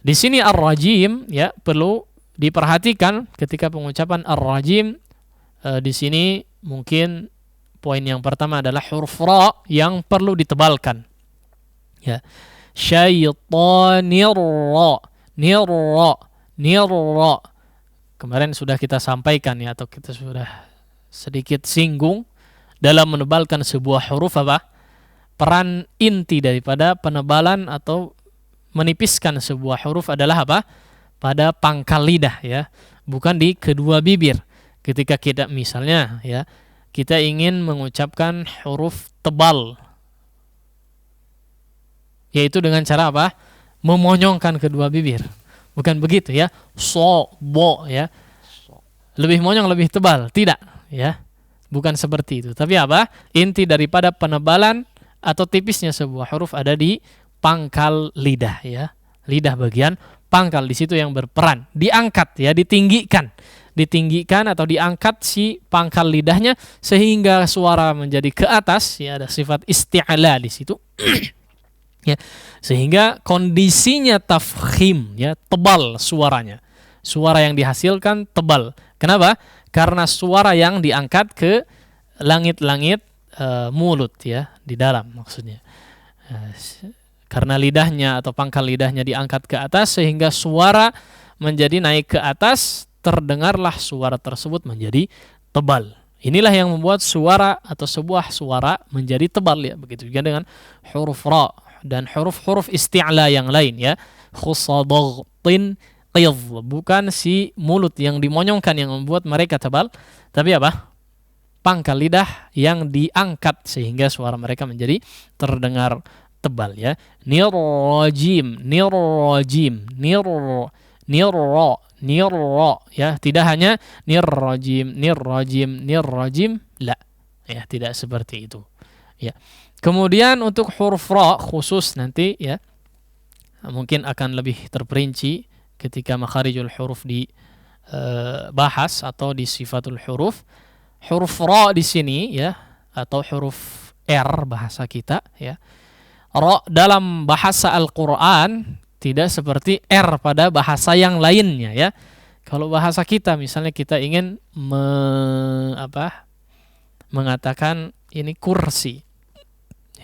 Speaker 4: Di sini ar-rajim ya perlu diperhatikan ketika pengucapan ar-rajim. Di sini mungkin poin yang pertama adalah huruf ra yang perlu ditebalkan. Ya. Syaitanir ra. Nirra. Kemarin sudah kita sampaikan ya, atau kita sudah sedikit singgung dalam menebalkan sebuah huruf apa? Peran inti daripada penebalan atau menipiskan sebuah huruf adalah apa? Pada pangkal lidah ya, bukan di kedua bibir. Ketika kita misalnya ya, kita ingin mengucapkan huruf tebal, yaitu dengan cara apa? Memonyongkan kedua bibir. Bukan begitu ya. So, bo ya. Lebih monyong, lebih tebal. Tidak ya. Bukan seperti itu. Tapi apa? Inti daripada penebalan atau tipisnya sebuah huruf ada di pangkal lidah ya. Lidah bagian pangkal di situ yang berperan. Diangkat ya, ditinggikan. Ditinggikan atau diangkat si pangkal lidahnya sehingga suara menjadi ke atas ya, ada sifat isti'ala di situ. Ya, sehingga kondisinya tafkhim ya, tebal suaranya. Suara yang dihasilkan tebal. Kenapa? Karena suara yang diangkat ke langit-langit mulut ya, di dalam maksudnya. Karena lidahnya atau pangkal lidahnya diangkat ke atas sehingga suara menjadi naik ke atas, terdengarlah suara tersebut menjadi tebal. Inilah yang membuat suara atau sebuah suara menjadi tebal ya. Begitu juga dengan huruf ra dan huruf-huruf isti'la yang lain ya. Khusadagtin qidh, bukan si mulut yang dimonyongkan yang membuat mereka tebal, tapi apa? Pangkal lidah yang diangkat sehingga suara mereka menjadi terdengar tebal ya. Nirrajim ya, tidak hanya nirrajim la ya, tidak seperti itu ya. Kemudian untuk huruf ra khusus nanti ya, mungkin akan lebih terperinci ketika makharijul huruf dibahas atau di sifatul huruf. Huruf ra di sini ya, atau huruf R bahasa kita ya. Ro dalam bahasa Al-Quran tidak seperti R pada bahasa yang lainnya ya. Kalau bahasa kita misalnya kita ingin mengatakan ini kursi.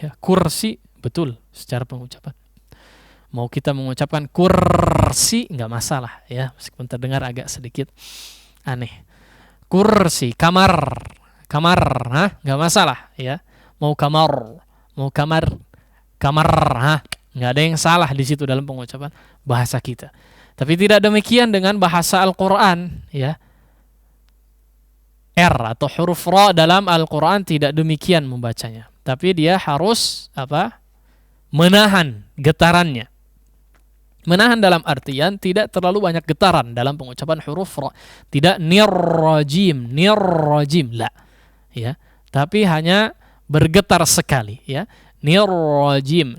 Speaker 4: Ya, kursi betul secara pengucapan. Mau kita mengucapkan kursi nggak masalah ya, meskipun terdengar agak sedikit aneh. Kursi, kamar, nggak masalah ya. Mau kamar, nggak ada yang salah di situ dalam pengucapan bahasa kita. Tapi tidak demikian dengan bahasa Al-Quran ya. R atau huruf ra dalam Al-Quran tidak demikian membacanya. Tapi dia harus menahan getarannya. Menahan dalam artian tidak terlalu banyak getaran dalam pengucapan huruf ra. Tidak nirrajim, la. Ya, tapi hanya bergetar sekali ya. Nirrajim,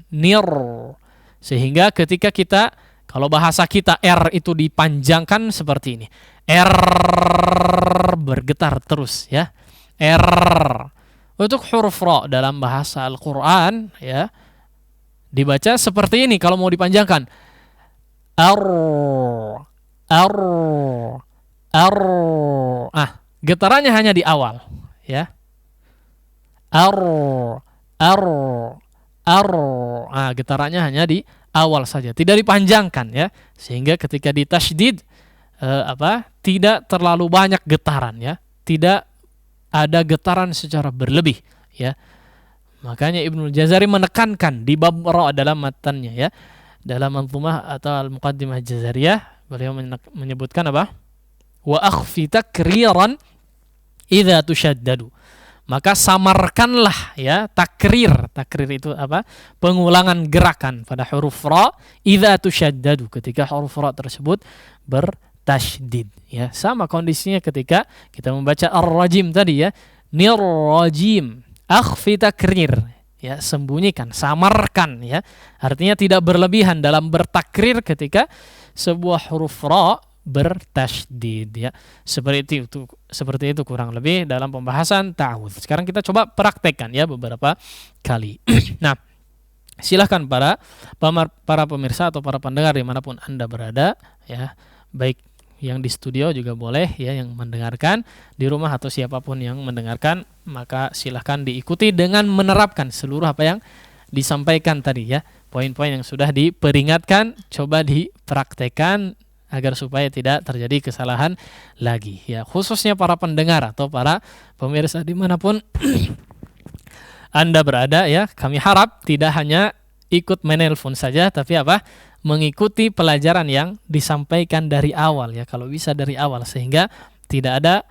Speaker 4: sehingga ketika kita kalau bahasa kita R itu dipanjangkan seperti ini. R bergetar terus ya. R. Untuk huruf ra dalam bahasa Al-Qur'an ya dibaca seperti ini kalau mau dipanjangkan. Getarannya hanya di awal ya. Getarannya hanya di awal saja, tidak dipanjangkan ya. Sehingga ketika ditasydid tidak terlalu banyak getaran ya. Tidak ada getaran secara berlebih ya. Makanya Ibnu Jazari menekankan di bab ra dalam matannya ya. Dalam Manzumah atau Al-Muqaddimah Jazariyah beliau menyebutkan apa? Wa akhfi takriran idza tushaddadu. Maka samarkanlah ya takrir itu pengulangan gerakan pada huruf ra idza tushaddadu, ketika huruf ra tersebut bertasydid ya. Sama kondisinya ketika kita membaca ar-rajim tadi ya. Nir-rajim, akhfi takrir ya, sembunyikan, samarkan ya. Artinya tidak berlebihan dalam bertakrir ketika sebuah huruf ra bertasydid ya. Seperti itu kurang lebih dalam pembahasan ta'awudz. Sekarang kita coba praktekkan ya beberapa kali. Nah, silahkan para pemirsa atau para pendengar dimanapun Anda berada ya, baik yang di studio juga boleh ya, yang mendengarkan di rumah atau siapapun yang mendengarkan, maka silahkan diikuti dengan menerapkan seluruh apa yang disampaikan tadi ya. Poin-poin yang sudah diperingatkan coba dipraktekkan agar supaya tidak terjadi kesalahan lagi ya, khususnya para pendengar atau para pemirsa dimanapun Anda berada ya. Kami harap tidak hanya ikut menelpon saja, tapi mengikuti pelajaran yang disampaikan dari awal ya, kalau bisa dari awal, sehingga tidak ada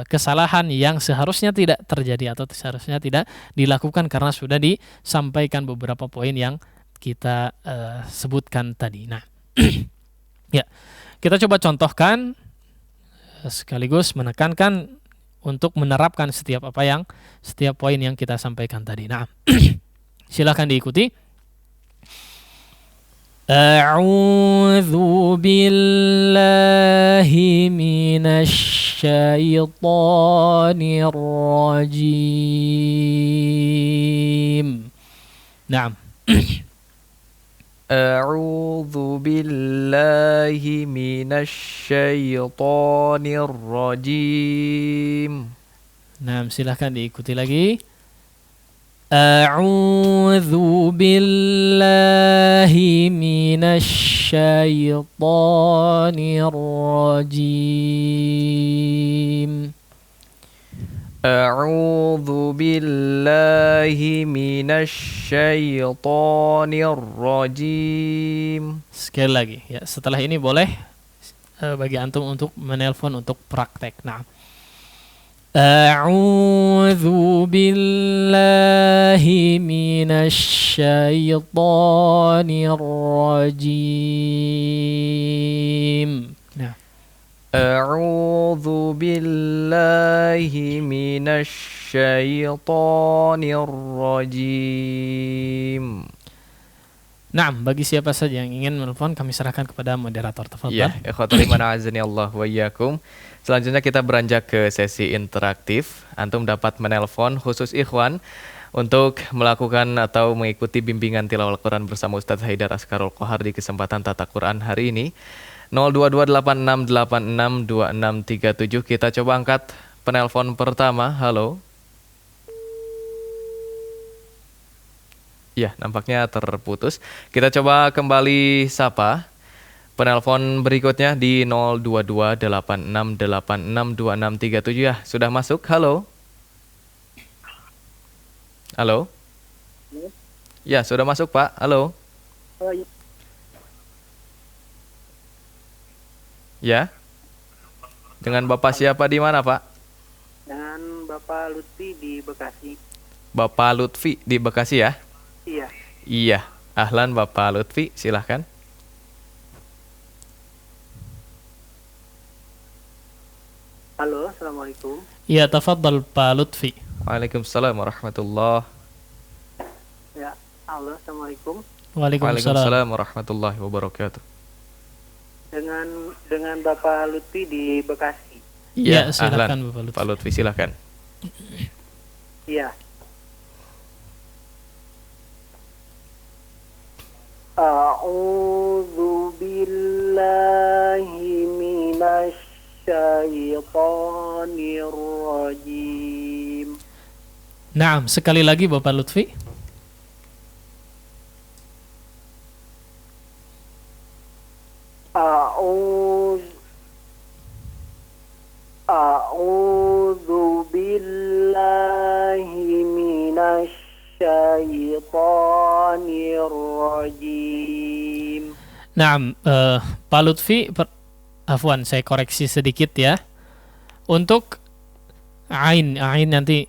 Speaker 4: kesalahan yang seharusnya tidak terjadi atau seharusnya tidak dilakukan karena sudah disampaikan beberapa poin yang kita sebutkan tadi. Nah, ya, kita coba contohkan sekaligus menekankan untuk menerapkan setiap poin yang kita sampaikan tadi. Nah, silakan diikuti. A'udzu billahi minasy syaithanir rajim. Naam.
Speaker 3: A'udzu billahi minasy syaithanir rajim.
Speaker 4: Naam, silakan diikuti lagi. A'udzu billahi minasy syaithanir rajim.
Speaker 3: A'udzu billahi minasy syaithanir rajim.
Speaker 4: Sekali lagi ya, setelah ini boleh bagi antum untuk menelpon untuk praktek. Nah, A'udzu billahi minasy syaithanir rajim. Nah,
Speaker 3: A'udzu billahi minasy syaithanir rajim.
Speaker 4: Nah, bagi siapa saja yang ingin menelpon, kami serahkan kepada moderator. Tafadhal.
Speaker 3: Ya, ikhwatul iman azani Allah wa iyyakum. Selanjutnya kita beranjak ke sesi interaktif. Antum dapat menelpon khusus ikhwan untuk melakukan atau mengikuti bimbingan tilawah Al-Quran bersama Ustadz Haidar Askarul Qohar di kesempatan Tata Quran hari ini. 02286862637. Kita coba angkat penelpon pertama. Halo. Ya, nampaknya terputus. Kita coba kembali sapa penelpon berikutnya di 02286862637. Ya, sudah masuk. Halo. Halo. Ya, sudah masuk, Pak. Halo. Ya. Dengan Bapak siapa di mana, Pak?
Speaker 6: Dengan Bapak Lutfi di Bekasi.
Speaker 3: Bapak Lutfi di Bekasi ya?
Speaker 6: Iya.
Speaker 3: Iya. Ahlan Bapak Lutfi, silahkan.
Speaker 6: Halo, Assalamualaikum.
Speaker 4: Ya, tafadhal Pak Lutfi.
Speaker 3: Waalaikumsalam warahmatullahi.
Speaker 6: Ya, halo, Assalamualaikum.
Speaker 4: Waalaikumsalam.
Speaker 3: Waalaikumsalam warahmatullahi wabarakatuh.
Speaker 6: Dengan Bapak Lutfi di Bekasi.
Speaker 4: Ya, silakan
Speaker 3: ahlan.
Speaker 4: Bapak Lutfi.
Speaker 3: Pak Lutfi, silahkan.
Speaker 6: Iya. A'udzu billahi minasy syaitonir rajim.
Speaker 4: Naam, sekali lagi Bapak Lutfi.
Speaker 6: A'udzu billahi minasy syaitonir rajim.
Speaker 4: Naam, Pak Lutfi, afwan, saya koreksi sedikit ya. Untuk ain nanti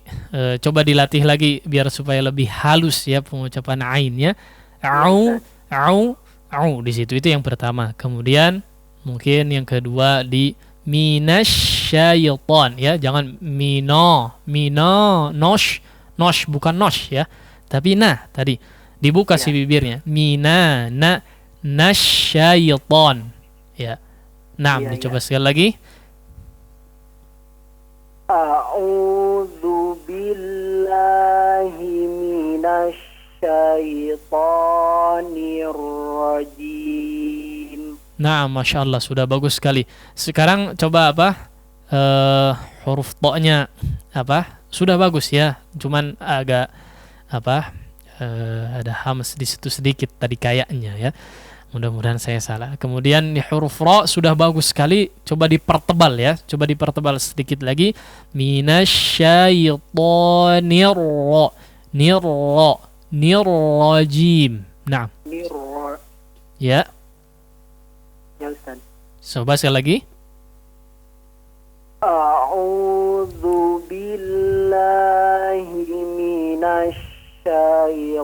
Speaker 4: coba dilatih lagi biar supaya lebih halus ya pengucapan ainnya. Au, di situ itu yang pertama. Kemudian mungkin yang kedua di minasyaiton ya, jangan nosh bukan nosh ya. Tapi tadi dibuka si bibirnya. Nasyaiton ya. Dicoba sekali lagi.
Speaker 6: A'udzu billahi minasy syaitonir rajim.
Speaker 4: Nah, Masya Allah, sudah bagus sekali. Sekarang coba huruf to-nya sudah bagus ya. Cuman agak ada hams di situ sedikit tadi kayaknya ya. Mudah-mudahan saya salah. Kemudian di huruf ra sudah bagus sekali. Coba dipertebal ya. Coba dipertebal sedikit lagi. Minasyaitonir nirrajim. Nah. Ya.
Speaker 6: Ya, Ustaz.
Speaker 4: Coba sekali lagi.
Speaker 6: A'udzu billahi minasy syaitonir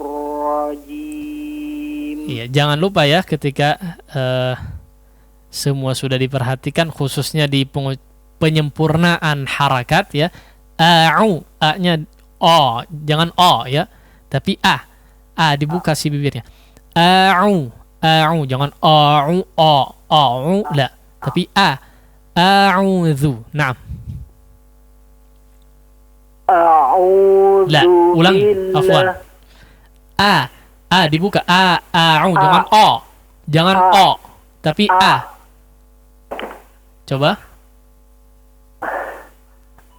Speaker 6: rajim.
Speaker 4: Iya, jangan lupa ya ketika semua sudah diperhatikan khususnya di penyempurnaan harakat ya. A-nya o, jangan o ya, tapi a dibuka si bibirnya. Jangan la, tapi a'udzu. Naam.
Speaker 6: A'udzu
Speaker 4: La, ulang, afwan. Dibuka jangan o. Jangan o, tapi Coba.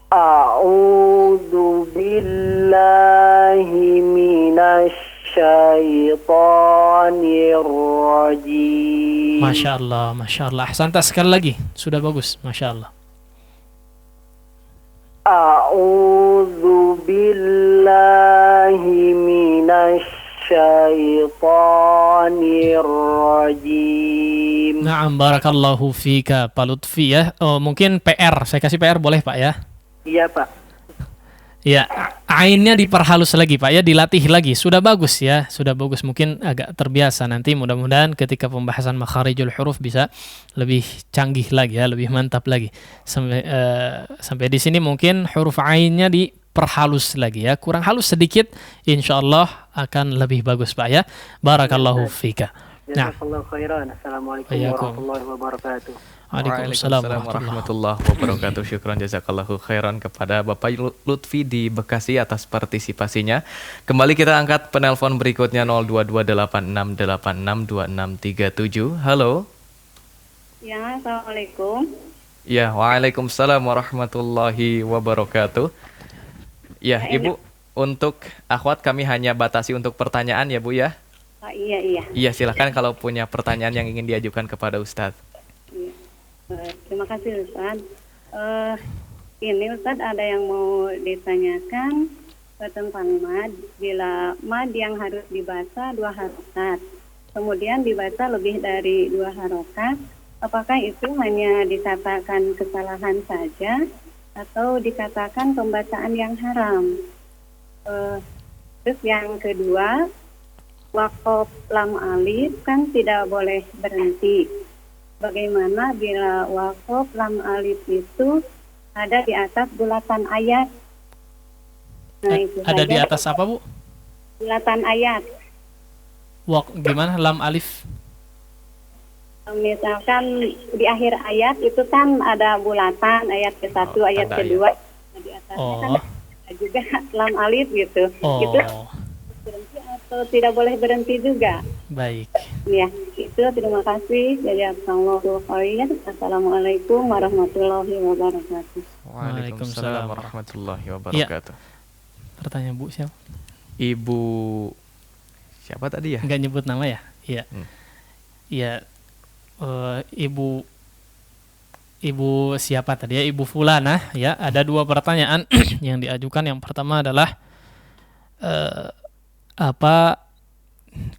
Speaker 6: A'udzu billahi minasy syaitonir rajim.
Speaker 4: Masya Allah. Ahsanta, sekali lagi. Sudah bagus, Masya Allah.
Speaker 6: A'udzu billahi minasy syaitonir rajim.
Speaker 4: Na'am, barakallahu fika Pak Lutfi ya. Mungkin PR, saya kasih PR boleh Pak ya?
Speaker 6: Iya Pak.
Speaker 4: Ya, ainnya diperhalus lagi Pak ya, dilatih lagi. Sudah bagus ya, sudah bagus. Mungkin agak terbiasa nanti, mudah-mudahan ketika pembahasan makharijul huruf bisa lebih canggih lagi ya, lebih mantap lagi. Sampai di sini mungkin huruf ainnya diperhalus lagi ya, kurang halus sedikit, insyaallah akan lebih bagus Pak ya. Barakallahu fika.
Speaker 6: Jazakallahu khairan. Assalamualaikum warahmatullahi wabarakatuh.
Speaker 4: Waalaikumsalam
Speaker 3: warahmatullahi wabarakatuh. Syukran jazakallahu khairan kepada Bapak Lutfi di Bekasi atas partisipasinya. Kembali kita angkat penelpon berikutnya 02286862637. Halo.
Speaker 7: Ya, Assalamualaikum.
Speaker 3: Ya, waalaikumsalam warahmatullahi wabarakatuh. Ya, Ibu, untuk akhwat kami hanya batasi untuk pertanyaan ya Bu ya.
Speaker 7: Iya.
Speaker 3: Iya, silakan kalau punya pertanyaan yang ingin diajukan kepada Ustadz.
Speaker 7: Iya. Terima kasih Ustaz. Ini Ustaz ada yang mau ditanyakan tentang mad. Bila mad yang harus dibaca 2 harokat, kemudian dibaca lebih dari 2 harokat, apakah itu hanya dikatakan kesalahan saja atau dikatakan pembacaan yang haram? Terus yang kedua, waqaf lam alif kan tidak boleh berhenti. Bagaimana bila waqaf lam alif itu ada di atas bulatan ayat? Nah, itu
Speaker 4: Ada
Speaker 7: saja.
Speaker 4: di atas apa, Bu?
Speaker 7: Bulatan ayat.
Speaker 4: Gimana lam alif?
Speaker 7: Misalkan di akhir ayat itu kan ada bulatan ayat ke-1, ayat
Speaker 3: ada
Speaker 7: kedua. Nah, di atasnya kan
Speaker 4: Oh.
Speaker 7: ada juga lam alif gitu. Itu
Speaker 4: Oh,
Speaker 7: berhenti atau tidak boleh berhenti juga?
Speaker 4: baik.
Speaker 7: Ya, itu terima kasih. Jazakallahu khairan. Assalamualaikum warahmatullahi wabarakatuh.
Speaker 3: Waalaikumsalam warahmatullahi wabarakatuh.
Speaker 4: Pertanyaan Bu siapa?
Speaker 3: Ibu siapa tadi ya?
Speaker 4: Enggak nyebut nama ya? Iya. Iya. Ibu siapa tadi ya? Ibu Fulana ya. Ada 2 pertanyaan yang diajukan. Yang pertama adalah apa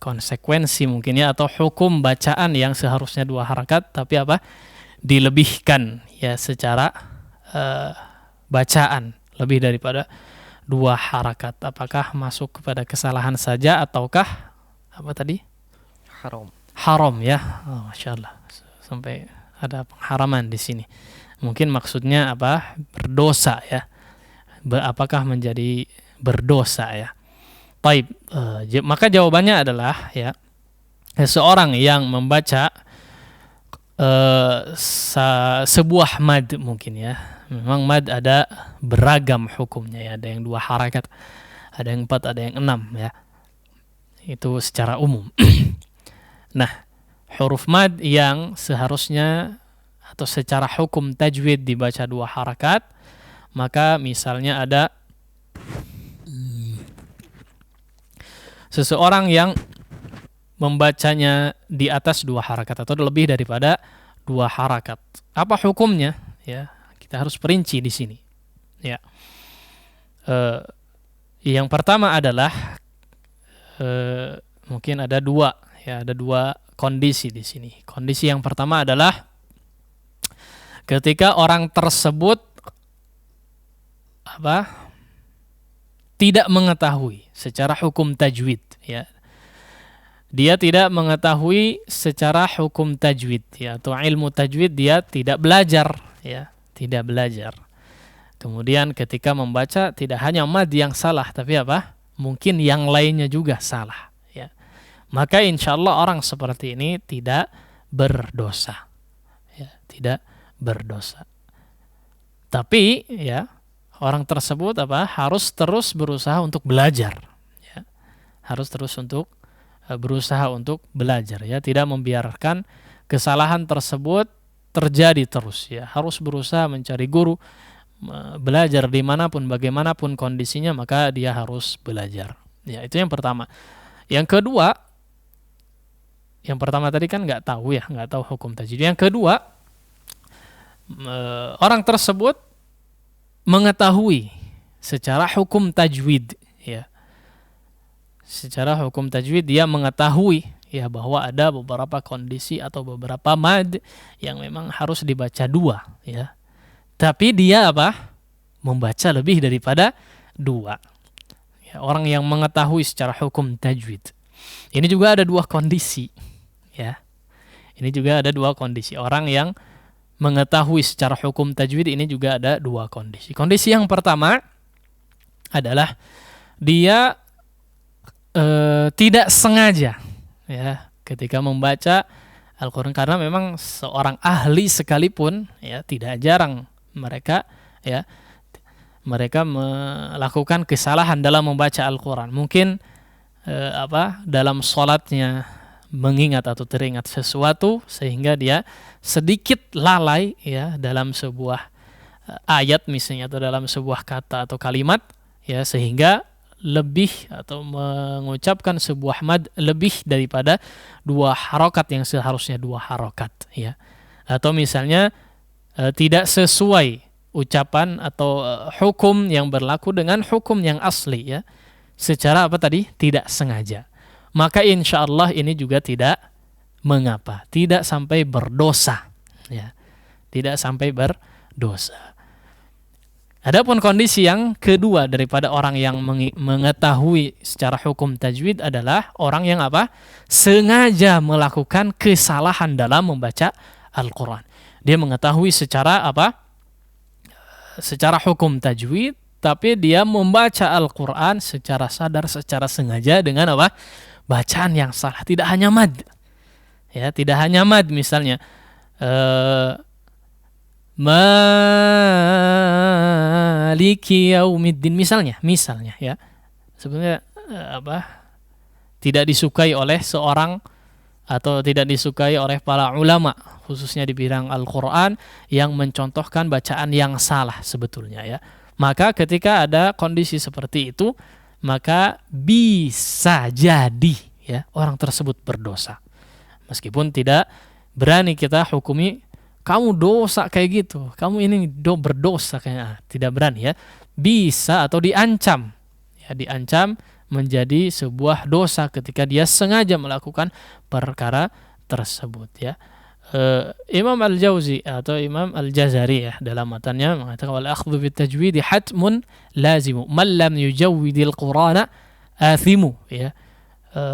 Speaker 4: konsekuensi mungkin ya, atau hukum bacaan yang seharusnya 2 harakat tapi apa dilebihkan ya secara bacaan lebih daripada 2 harakat. Apakah masuk kepada kesalahan saja ataukah apa tadi? Haram ya. Oh, Masya Allah. Sampai ada pengharaman di sini. Mungkin maksudnya apa? Berdosa ya. Apakah menjadi berdosa ya? Baik, maka jawabannya adalah ya, seorang yang membaca sebuah mad mungkin ya. Memang mad ada beragam hukumnya ya. Ada yang 2 harakat, ada yang 4, ada yang 6 ya. Itu secara umum. Nah, huruf mad yang seharusnya atau secara hukum tajwid dibaca 2 harakat, maka misalnya ada seseorang yang membacanya di atas 2 harakat atau lebih daripada 2 harakat. Apa hukumnya? Ya, kita harus perinci di sini. Ya, yang pertama adalah mungkin ada 2 ya, ada 2 kondisi di sini. Kondisi yang pertama adalah ketika orang tersebut tidak mengetahui secara hukum tajwid ya. Dia tidak mengetahui secara hukum tajwid ya, atau ilmu tajwid dia tidak belajar ya, tidak belajar. Kemudian ketika membaca tidak hanya mad yang salah tapi apa? Mungkin yang lainnya juga salah ya. Maka insyaallah orang seperti ini tidak berdosa. Ya, tidak berdosa. Tapi ya, orang tersebut harus terus berusaha untuk belajar ya. Harus terus untuk berusaha untuk belajar ya, tidak membiarkan kesalahan tersebut terjadi terus ya. Harus berusaha mencari guru, belajar dimanapun bagaimanapun kondisinya, maka dia harus belajar ya. Itu yang pertama. Yang kedua, yang pertama tadi kan nggak tahu hukum tajwid. Yang kedua, orang tersebut mengetahui secara hukum tajwid ya. Secara hukum tajwid dia mengetahui ya bahwa ada beberapa kondisi atau beberapa mad yang memang harus dibaca 2 ya. Tapi dia membaca lebih daripada 2. Ya, orang yang mengetahui secara hukum tajwid. Ini juga ada 2 kondisi ya. Ini juga ada 2 kondisi. Orang yang mengetahui secara hukum tajwid ini juga ada 2 kondisi. Kondisi yang pertama adalah dia tidak sengaja ya ketika membaca Al-Quran, karena memang seorang ahli sekalipun ya tidak jarang mereka melakukan kesalahan dalam membaca Al-Quran. Mungkin dalam sholatnya mengingat atau teringat sesuatu sehingga dia sedikit lalai ya dalam sebuah ayat misalnya, atau dalam sebuah kata atau kalimat ya, sehingga lebih atau mengucapkan sebuah mad lebih daripada 2 harokat yang seharusnya 2 harokat ya, atau misalnya tidak sesuai ucapan atau hukum yang berlaku dengan hukum yang asli ya, secara tidak sengaja, maka insya Allah ini juga tidak mengapa, tidak sampai berdosa ya, tidak sampai berdosa. Adapun kondisi yang kedua daripada orang yang mengetahui secara hukum tajwid adalah orang yang sengaja melakukan kesalahan dalam membaca Al-Quran. Dia mengetahui secara secara hukum tajwid, tapi dia membaca Al-Quran secara sadar, secara sengaja dengan bacaan yang salah. Tidak hanya mad ya, tidak hanya mad misalnya Maliki yaumiddin misalnya ya, sebenarnya tidak disukai oleh seorang atau tidak disukai oleh para ulama khususnya di bidang Al-Quran yang mencontohkan bacaan yang salah sebetulnya ya. Maka ketika ada kondisi seperti itu, maka bisa jadi ya orang tersebut berdosa, meskipun tidak berani kita hukumi kamu dosa kayak gitu, kamu ini berdosa kayaknya, tidak berani ya. Bisa atau diancam ya, diancam menjadi sebuah dosa ketika dia sengaja melakukan perkara tersebut ya. Imam Al-Jauzi atau Imam Al-Jazari ya dalam matanya mengatakan wal akhdhu bit tajwid hatmun lazimu man lam yujawwidil qur'ana athimu ya.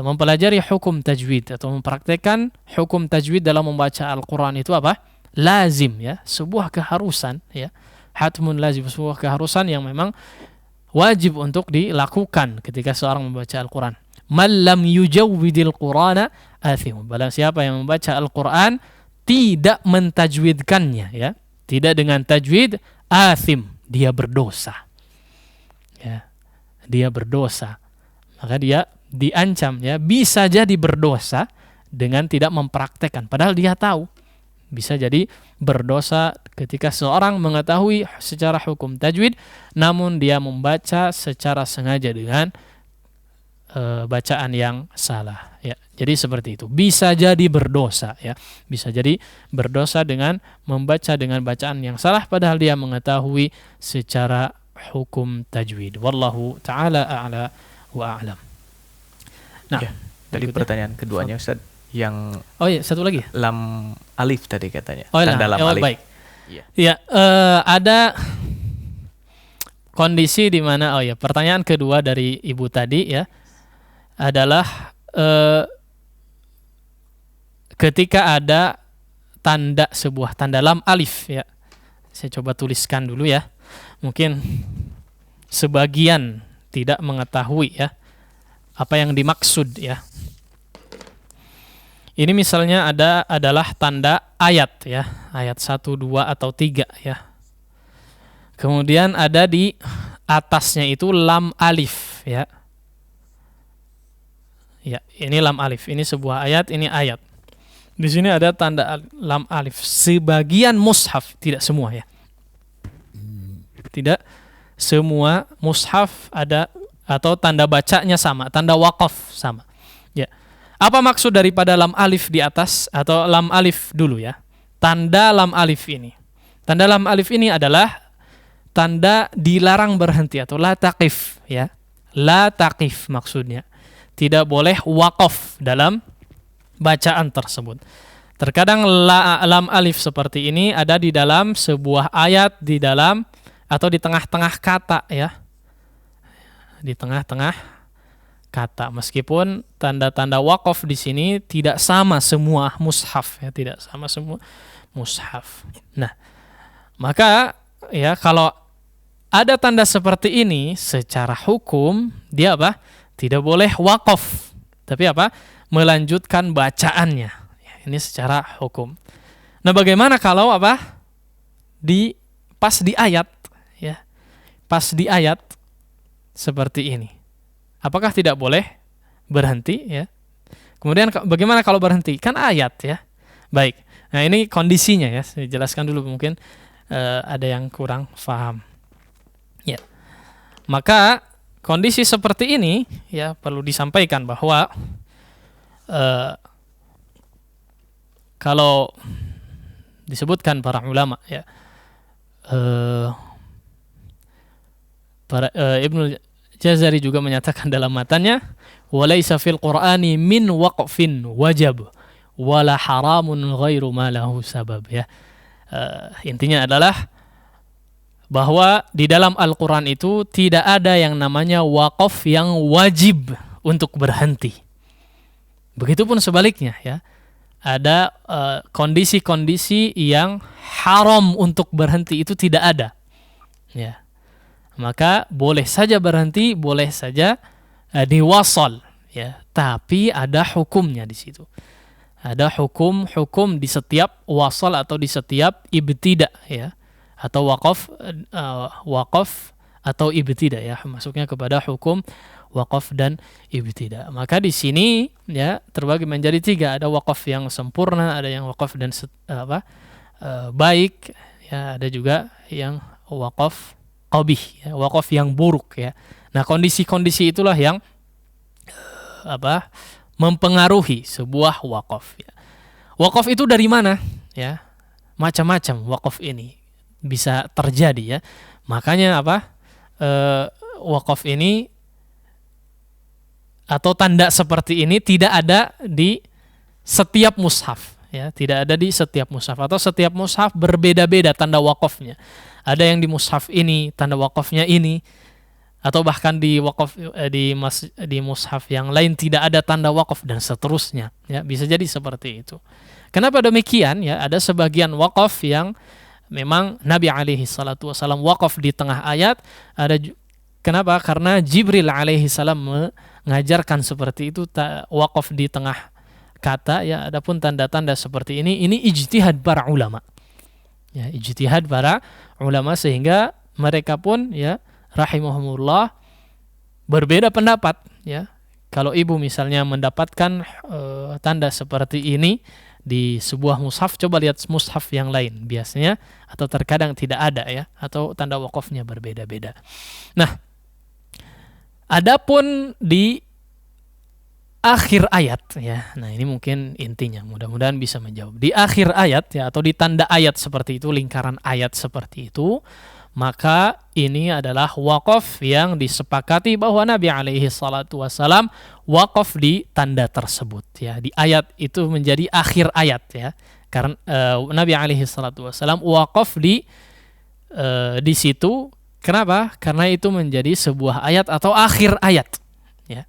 Speaker 4: Mempelajari hukum tajwid atau mempraktekkan hukum tajwid dalam membaca Al-Quran itu lazim ya, sebuah keharusan ya, hatmun lazim, sebuah keharusan yang memang wajib untuk dilakukan ketika seorang membaca Al-Quran. Man lam yujawwidil qur'ana athim, barang siapa yang membaca Al-Quran tidak mentajwidkannya ya, tidak dengan tajwid, athim, dia berdosa ya, dia berdosa, maka dia diancam ya, bisa jadi berdosa dengan tidak mempraktekkan, padahal dia tahu. Bisa jadi berdosa ketika seorang mengetahui secara hukum tajwid namun dia membaca secara sengaja dengan bacaan yang salah ya. Jadi seperti itu. Bisa jadi berdosa ya. Bisa jadi berdosa dengan membaca dengan bacaan yang salah padahal dia mengetahui secara hukum tajwid. Wallahu taala a'la wa a'lam. Nah,
Speaker 3: ya, tadi pertanyaan keduanya Ustaz yang
Speaker 4: satu lagi
Speaker 3: lam alif tadi katanya.
Speaker 4: Tanda
Speaker 3: lam alif.
Speaker 4: Baik. Ya, ada kondisi di mana pertanyaan kedua dari ibu tadi ya adalah ketika ada sebuah tanda lam alif ya. Saya coba tuliskan dulu ya. Mungkin sebagian tidak mengetahui ya apa yang dimaksud ya. Ini misalnya adalah tanda ayat ya, ayat 1, 2 atau 3 ya. Kemudian ada di atasnya itu lam alif ya. Ya, ini lam alif, ini sebuah ayat, ini ayat. Di sini ada tanda lam alif. Sebagian mushaf, tidak semua ya. Tidak semua mushaf ada atau tanda bacanya sama, tanda waqaf sama. Ya. Apa maksud daripada lam alif di atas atau lam alif dulu ya? Tanda lam alif ini. Tanda lam alif ini adalah tanda dilarang berhenti atau la taqif ya. La taqif maksudnya. Tidak boleh waqaf dalam bacaan tersebut. Terkadang lam alif seperti ini ada di dalam sebuah ayat, di dalam atau di tengah-tengah kata ya. Di tengah-tengah kata, meskipun tanda-tanda waqaf di sini tidak sama semua mushaf ya, tidak sama semua mushaf. Nah, maka ya kalau ada tanda seperti ini secara hukum dia tidak boleh waqaf, tapi melanjutkan bacaannya. Ini secara hukum. Nah, bagaimana kalau apa? Pas di ayat, ya. Pas di ayat seperti ini. Apakah tidak boleh berhenti, ya? Kemudian bagaimana kalau berhenti? Kan ayat, ya. Baik. Nah, ini kondisinya, ya. Saya jelaskan dulu, mungkin ada yang kurang paham. Ya. Maka kondisi seperti ini, ya, perlu disampaikan bahwa kalau disebutkan para ulama, ya, Ibnu Jazari juga menyatakan dalam matanya, walaisa fil Qur'ani min waqfin wajab wala haramun ghairu ma lahu sabab, ya. Intinya adalah bahwa di dalam Al-Quran itu tidak ada yang namanya waqaf yang wajib untuk berhenti. Begitupun sebaliknya, ya. Ada kondisi-kondisi yang haram untuk berhenti, itu tidak ada, ya. Maka boleh saja berhenti, boleh saja diwasal, ya. Tapi ada hukumnya di situ. Ada hukum di setiap wasal atau di setiap ibtida, ya. Atau waqaf atau ibtida, ya. Masuknya kepada hukum waqaf dan ibtida. Maka di sini, ya, terbagi menjadi 3. Ada waqaf yang sempurna, ada yang waqaf dan baik, ya. Ada juga yang waqaf qabih, ya, waqaf yang buruk, ya. Nah, kondisi-kondisi itulah yang mempengaruhi sebuah waqaf, ya. Waqaf itu dari mana, ya? Macam-macam waqaf ini bisa terjadi, ya. Makanya waqaf ini atau tanda seperti ini tidak ada di setiap mushaf, ya. Tidak ada di setiap mushaf, atau setiap mushaf berbeda-beda tanda waqafnya. Ada yang di mushaf ini tanda waqafnya ini, atau bahkan di mushaf yang lain tidak ada tanda waqaf, dan seterusnya, ya. Bisa jadi seperti itu. Kenapa demikian, ya? Ada sebagian waqaf yang memang Nabi alaihi salatu wasallam waqaf di tengah ayat. Kenapa? Karena Jibril alaihi salam mengajarkan seperti itu, waqaf di tengah kata, ya. Adapun tanda-tanda seperti ini ijtihad para ulama, ya, ijtihad para ulama, sehingga mereka pun, ya, rahimahumullah, berbeda pendapat, ya. Kalau ibu misalnya mendapatkan tanda seperti ini di sebuah mushaf, coba lihat mushaf yang lain, biasanya atau terkadang tidak ada, ya, atau tanda waqafnya berbeda-beda. Nah, adapun di akhir ayat, ya. Nah, ini mungkin intinya, mudah-mudahan bisa menjawab. Di akhir ayat, ya, atau di tanda ayat seperti itu, lingkaran ayat seperti itu, maka ini adalah waqaf yang disepakati bahwa Nabi alaihi salatu wasalam waqaf di tanda tersebut, ya. Di ayat itu menjadi akhir ayat, ya. Karena Nabi alaihi salatu wasalam waqaf di situ. Kenapa? Karena itu menjadi sebuah ayat atau akhir ayat, ya.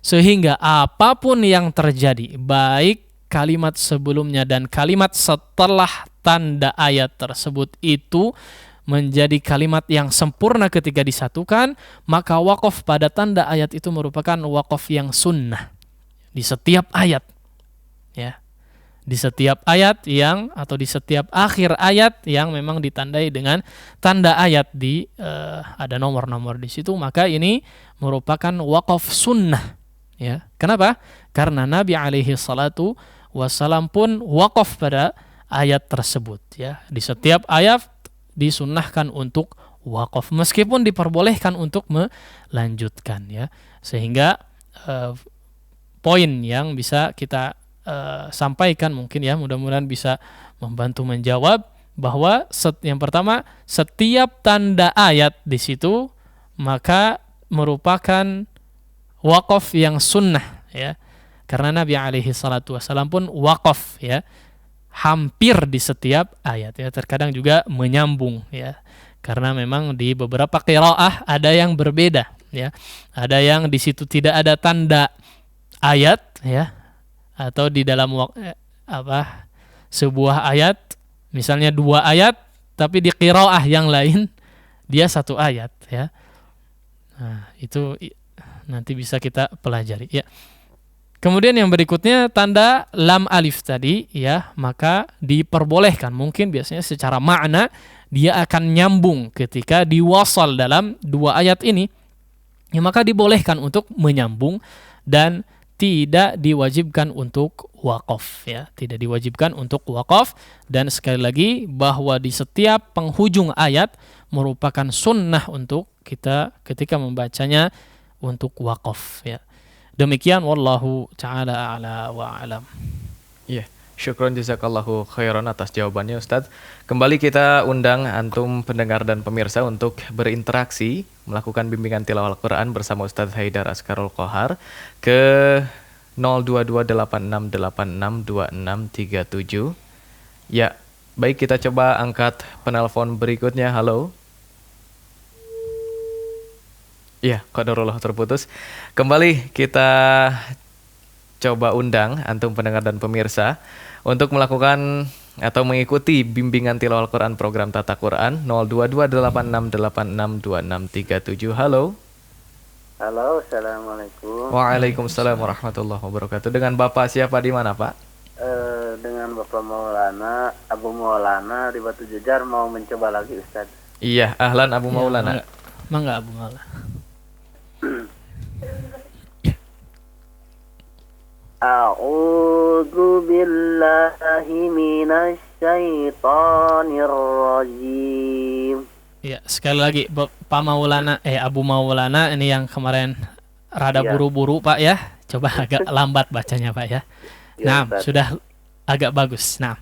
Speaker 4: Sehingga apapun yang terjadi, baik kalimat sebelumnya dan kalimat setelah tanda ayat tersebut itu menjadi kalimat yang sempurna ketika disatukan, maka waqaf pada tanda ayat itu merupakan waqaf yang sunnah di setiap ayat, ya. Di setiap ayat atau di setiap akhir ayat yang memang ditandai dengan tanda ayat ada nomor-nomor di situ, maka ini merupakan waqaf sunnah, ya. Kenapa? Karena Nabi alaihi salatu wasalam pun waqaf pada ayat tersebut, ya. Di setiap ayat disunnahkan untuk waqaf, meskipun diperbolehkan untuk melanjutkan, ya. Sehingga poin yang bisa kita sampaikan mungkin, ya, mudah-mudahan bisa membantu menjawab bahwa yang pertama, setiap tanda ayat di situ maka merupakan waqaf yang sunnah, ya. Karena Nabi alaihi salatu wasallam pun waqaf, ya, hampir di setiap ayat, ya. Terkadang juga menyambung, ya. Karena memang di beberapa qiraah ada yang berbeda, ya. Ada yang di situ tidak ada tanda ayat, ya. Atau di dalam sebuah ayat, misalnya 2 ayat, tapi di qiraah yang lain dia 1 ayat, ya. Nah, itu nanti bisa kita pelajari, ya. Kemudian yang berikutnya tanda lam alif tadi ya, maka diperbolehkan, mungkin biasanya secara makna dia akan nyambung ketika diwasal dalam dua ayat ini. Ya, maka dibolehkan untuk menyambung dan tidak diwajibkan untuk wakaf ya, tidak diwajibkan untuk wakaf. Dan sekali lagi bahwa di setiap penghujung ayat merupakan sunnah untuk kita ketika membacanya untuk wakaf ya. Demikian wallahu taala a'la wa a'lam.
Speaker 3: Iya, syukron jazakallahu khairan atas jawabannya Ustadz. Kembali kita undang antum pendengar dan pemirsa untuk berinteraksi, melakukan bimbingan tilawah Al-Quran bersama Ustadz Haidar Askarul Qohar ke 02286862637. Ya, baik, kita coba angkat penelpon berikutnya. Halo. Iya, qadarullah terputus. Kembali kita coba undang antum pendengar dan pemirsa untuk melakukan atau mengikuti bimbingan tilawah Al-Quran program Tata Quran 02286862637. Halo.
Speaker 6: Halo, assalamualaikum.
Speaker 3: Waalaikumsalam warahmatullahi wabarakatuh. Dengan Bapak siapa di mana, Pak?
Speaker 6: Dengan Bapak Maulana, Abu Maulana di Batu Jajar, mau mencoba lagi Ustaz.
Speaker 3: Iya, ahlan Abu Maulana.
Speaker 4: Mangga Abu Maulana.
Speaker 6: A'udzu billahi minasy syaithanir rajim.
Speaker 4: Ya, sekali lagi Pak Maulana, Abu Maulana ini yang kemarin rada buru-buru Pak ya. Coba agak lambat bacanya Pak ya. Nah, sudah agak bagus. Nah.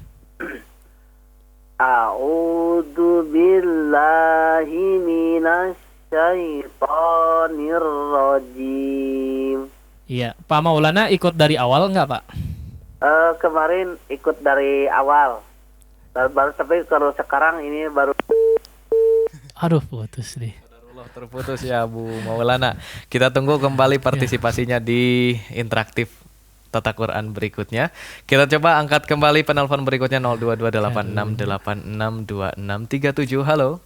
Speaker 6: A'udzu billahi minasy syaithanir rajim.
Speaker 4: Iya, Pak Maulana ikut dari awal enggak, Pak?
Speaker 6: Kemarin ikut dari awal. Tapi kalau sekarang ini baru.
Speaker 4: Aduh, putus nih.
Speaker 3: Terputus ya Abu Maulana. Kita tunggu kembali partisipasinya di interaktif Tata Quran berikutnya. Kita coba angkat kembali penelpon berikutnya 02286862637. Halo.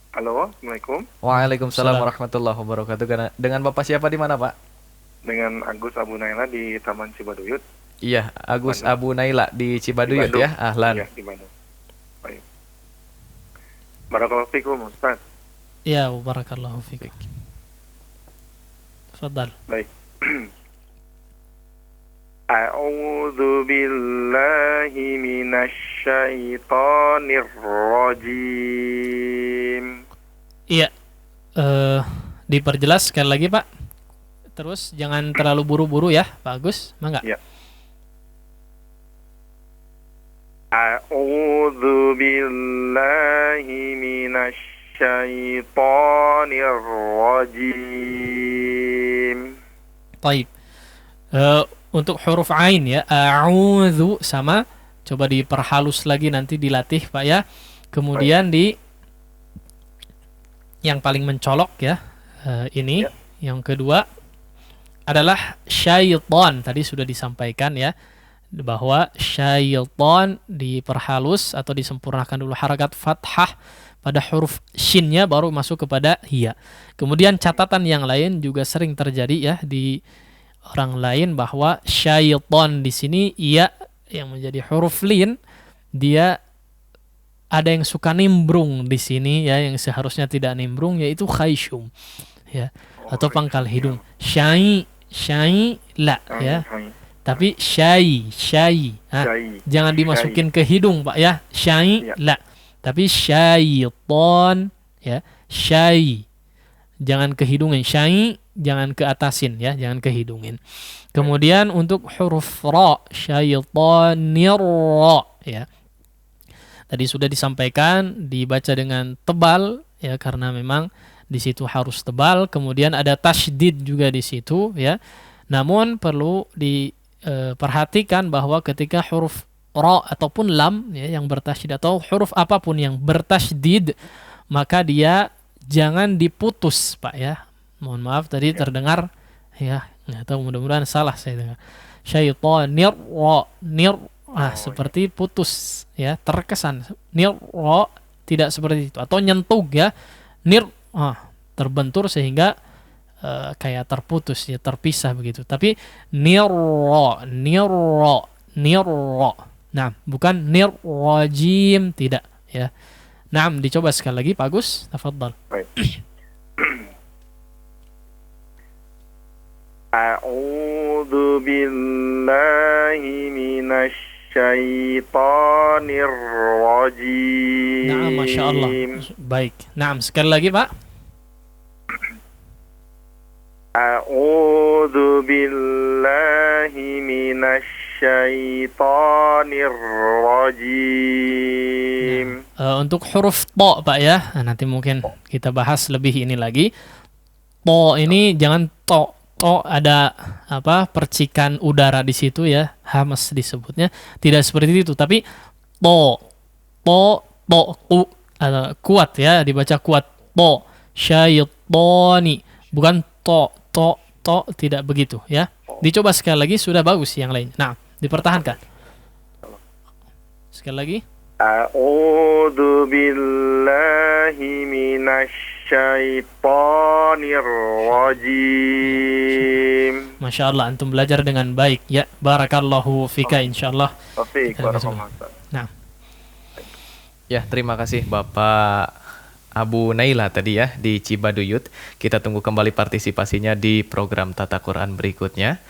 Speaker 8: Halo, Assalamualaikum.
Speaker 3: Waalaikumsalam warahmatullahi wabarakatuh. Dengan Bapak siapa di mana, Pak?
Speaker 8: Dengan Agus Abu Naila di Taman Cibaduyut.
Speaker 3: Iya, Agus
Speaker 8: Bandung.
Speaker 3: Abu Naila di Cibaduyut ya, ahlan.
Speaker 8: Iya, di Bandung. Baik. Barakallahu fikum, Ustaz.
Speaker 4: Ya, barakallahu fikum. Tafadhal.
Speaker 8: Baik. A'udzu billahi minasy syaithanir rajim.
Speaker 4: Iya. Diperjelas sekali lagi, Pak. Terus jangan terlalu buru-buru ya, Pak Agus. Mangga.
Speaker 8: Ya. A'udzu billahi minasy syaithanir rajim.
Speaker 4: Baik. Untuk huruf ain ya, a'udzu sama coba diperhalus lagi, nanti dilatih Pak ya. Kemudian di yang paling mencolok ya, ini yang kedua adalah syaitan. Tadi sudah disampaikan ya bahwa syaitan diperhalus atau disempurnakan dulu harakat fathah pada huruf shinnya baru masuk kepada ya. Kemudian catatan yang lain juga sering terjadi ya di orang lain bahwa syaitan di sini ya yang menjadi huruf lin, dia ada yang suka nimbrung di sini ya, yang seharusnya tidak nimbrung, yaitu khayshum ya, atau pangkal hidung. Syai la ya. Tapi syai. Nah, jangan dimasukin ke hidung Pak ya. Syai la. Tapi syaitan ya, syai. Jangan ke hidungin, syai jangan ke atasin ya, jangan ke hidungin. Kemudian untuk huruf ra, syaitanir ra ya. Tadi sudah disampaikan dibaca dengan tebal ya, karena memang di situ harus tebal. Kemudian ada tasydid juga di situ ya. Namun perlu diperhatikan bahwa ketika huruf ra ataupun lam ya, yang bertasydid atau huruf apapun yang bertasydid, maka dia jangan diputus Pak ya. Mohon maaf tadi terdengar ya, nggak tahu, mudah-mudahan salah saya dengar. Syaitanir ra, seperti putus ya, terkesan. Nir ra tidak seperti itu, atau nyentug ya. Nir terbentur sehingga kayak terputus ya, terpisah begitu. Tapi nirro, nirro, nirro. Nah, bukan nirrajim, tidak ya. Nah, dicoba sekali lagi Pak Agus, tafadhal.
Speaker 8: Baik. A'udzu billahi minasy syaitonir rajim.
Speaker 4: Nah, Masya Allah. Baik. Nah, sekali lagi Pak.
Speaker 8: A'udzu billahi minasy syaitonir rajim.
Speaker 4: Untuk huruf to Pak ya, nah, nanti mungkin kita bahas lebih ini lagi. To ini jangan to ada apa percikan udara di situ ya, hamas disebutnya. Tidak seperti itu, tapi to kuat ya, dibaca kuat. To syaitoni, bukan to tidak begitu ya. Dicoba sekali lagi, sudah bagus yang lain. Nah, dipertahankan. Sekali lagi.
Speaker 8: A'udzu billahi minasy syaitonir rajim.
Speaker 4: Masya Allah, antum belajar dengan baik ya. Barakallahu fika insyaallah.
Speaker 8: Taufik, barakallahu.
Speaker 4: Nah,
Speaker 3: Ya, terima kasih Bapak Abu Naila tadi ya di Cibaduyut. Kita tunggu kembali partisipasinya di program Tata Quran berikutnya.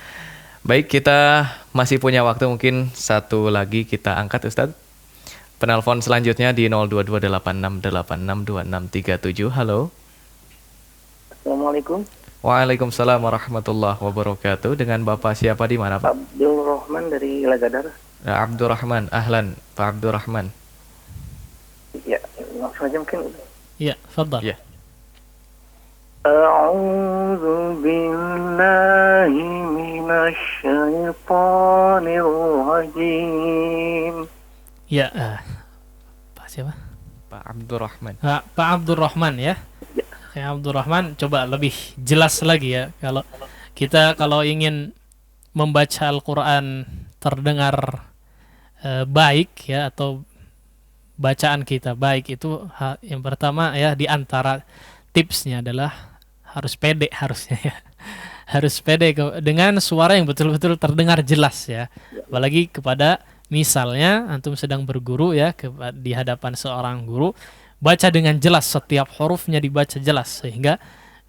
Speaker 3: Baik, kita masih punya waktu, mungkin satu lagi kita angkat Ustadz. Penelpon selanjutnya di 0228686267. Halo.
Speaker 6: Assalamualaikum.
Speaker 3: Waalaikumsalam warahmatullahi wabarakatuh. Dengan Bapak siapa di mana, Pak?
Speaker 6: Abdul Rahman dari Lagadar.
Speaker 3: Abdurrahman. Ahlan, Pak Abdurrahman.
Speaker 6: Ya, langsung aja mungkin.
Speaker 4: ya, tafadhal.
Speaker 3: Ya.
Speaker 6: A'udzu billahi minasy syaithanir rajim.
Speaker 4: Ya, Pak siapa?
Speaker 3: Pak Abdurrahman.
Speaker 4: Pak Abdurrahman ya. Ya, Abdurrahman, coba lebih jelas lagi ya. Kalau ingin membaca Al-Quran terdengar baik ya, atau bacaan kita baik, itu yang pertama ya, di antara tipsnya adalah harus pede harusnya ya. Harus pede dengan suara yang betul-betul terdengar jelas ya. Apalagi kepada misalnya antum sedang berguru ya, di hadapan seorang guru, baca dengan jelas, setiap hurufnya dibaca jelas sehingga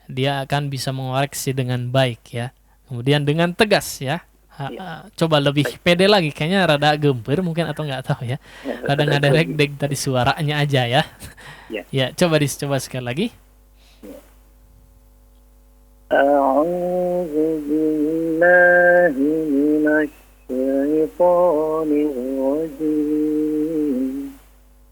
Speaker 4: dia akan bisa mengoreksi dengan baik ya. Kemudian dengan tegas ya. Coba lebih pede lagi, kayaknya rada gempir mungkin atau nggak tahu ya. Rada ngadeg-deg tadi suaranya aja ya. Ya, coba sekali lagi.
Speaker 6: A'udzu billahi minasy syaitonir rajim.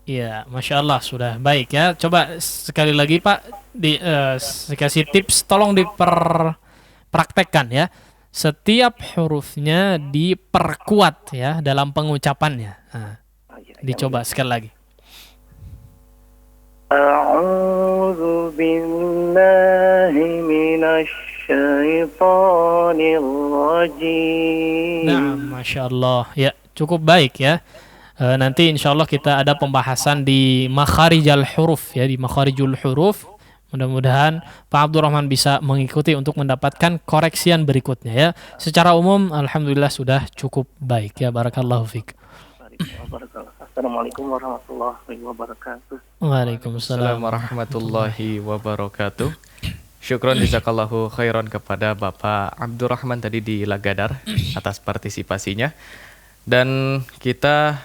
Speaker 4: Ya, Masya Allah, sudah baik ya. Coba sekali lagi Pak, dikasih tips, tolong diperpraktekkan ya. Setiap hurufnya diperkuat ya dalam pengucapannya. Nah, dicoba sekali lagi.
Speaker 6: A'udzu billahi minasy syaitonir rajim.
Speaker 4: Nah, Masya Allah. Ya, cukup baik ya. Nanti insya Allah kita ada pembahasan di makharijal huruf ya, di makharijul huruf. Mudah-mudahan Pak Abdurrahman bisa mengikuti untuk mendapatkan koreksian berikutnya ya. Secara umum alhamdulillah sudah cukup baik ya. Barakallahu fiik.
Speaker 6: Assalamualaikum warahmatullahi wabarakatuh.
Speaker 4: Waalaikumsalam
Speaker 3: warahmatullahi wabarakatuh. Syukron jazakallahu khairan kepada Bapak Abdurrahman tadi di Lagadar atas partisipasinya. Dan kita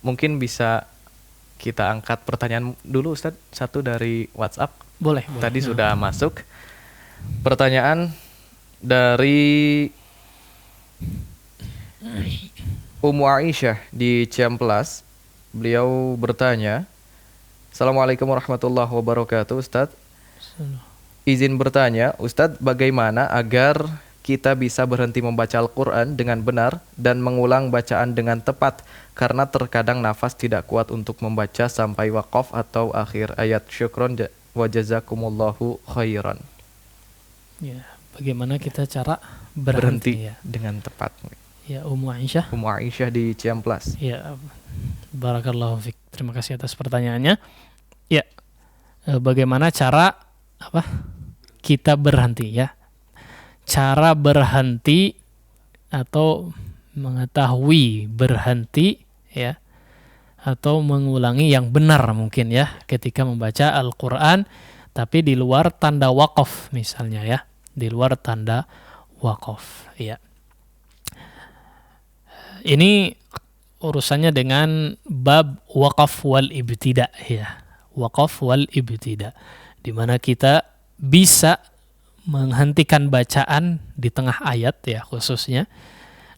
Speaker 3: mungkin bisa kita angkat pertanyaan dulu Ustadz, satu dari WhatsApp.
Speaker 4: Boleh.
Speaker 3: Tadi sudah masuk. Pertanyaan dari Ummu Aisyah di Ciamplas. Beliau bertanya, Assalamualaikum warahmatullahi wabarakatuh Ustadz. Izin bertanya, Ustadz, bagaimana agar kita bisa berhenti membaca Al-Quran dengan benar dan mengulang bacaan dengan tepat, karena terkadang nafas tidak kuat untuk membaca sampai waqaf atau akhir ayat. Syukron wa jazakumullahu khairan.
Speaker 4: Ya, bagaimana kita cara berhenti ya
Speaker 3: dengan tepat?
Speaker 4: Ya, Ummu Aisyah.
Speaker 3: Ummu Aisyah di Ciamplas.
Speaker 4: Ya, barakallahu fiik. Terima kasih atas pertanyaannya. Ya, bagaimana cara kita berhenti ya. Cara berhenti atau mengetahui berhenti ya, atau mengulangi yang benar mungkin ya ketika membaca Al-Qur'an tapi di luar tanda waqaf misalnya ya, di luar tanda waqaf ya. Ini urusannya dengan bab waqaf wal ibtida ya. Waqaf wal ibtida, di mana kita bisa menghentikan bacaan di tengah ayat ya khususnya,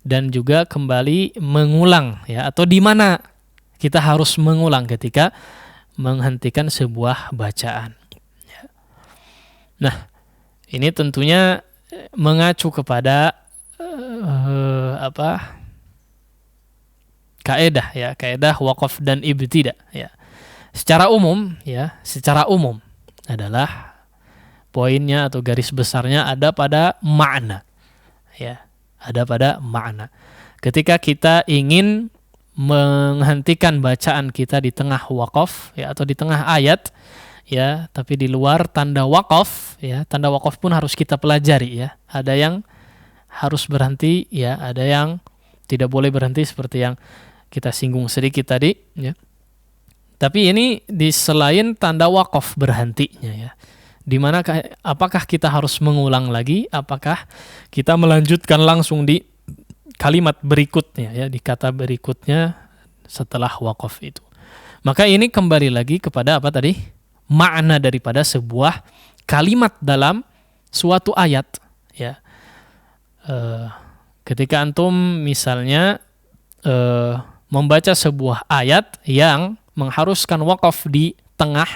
Speaker 4: dan juga kembali mengulang ya, atau di mana kita harus mengulang ketika menghentikan sebuah bacaan. Ya. Nah, ini tentunya mengacu kepada kaidah ya, kaidah waqaf dan ibtida ya. Secara umum ya, secara umum adalah poinnya atau garis besarnya ada pada makna ya, ada pada makna. Ketika kita ingin menghentikan bacaan kita di tengah waqaf ya, atau di tengah ayat ya, tapi di luar tanda waqaf ya, tanda waqaf pun harus kita pelajari ya. Ada yang harus berhenti ya, ada yang tidak boleh berhenti seperti yang kita singgung sedikit tadi ya. Tapi ini di selain tanda waqaf berhentinya ya, di mana apakah kita harus mengulang lagi, apakah kita melanjutkan langsung di kalimat berikutnya ya, di kata berikutnya setelah waqaf itu. Maka ini kembali lagi kepada apa tadi? Makna daripada sebuah kalimat dalam suatu ayat ya. Ketika antum misalnya membaca sebuah ayat yang mengharuskan waqaf di tengah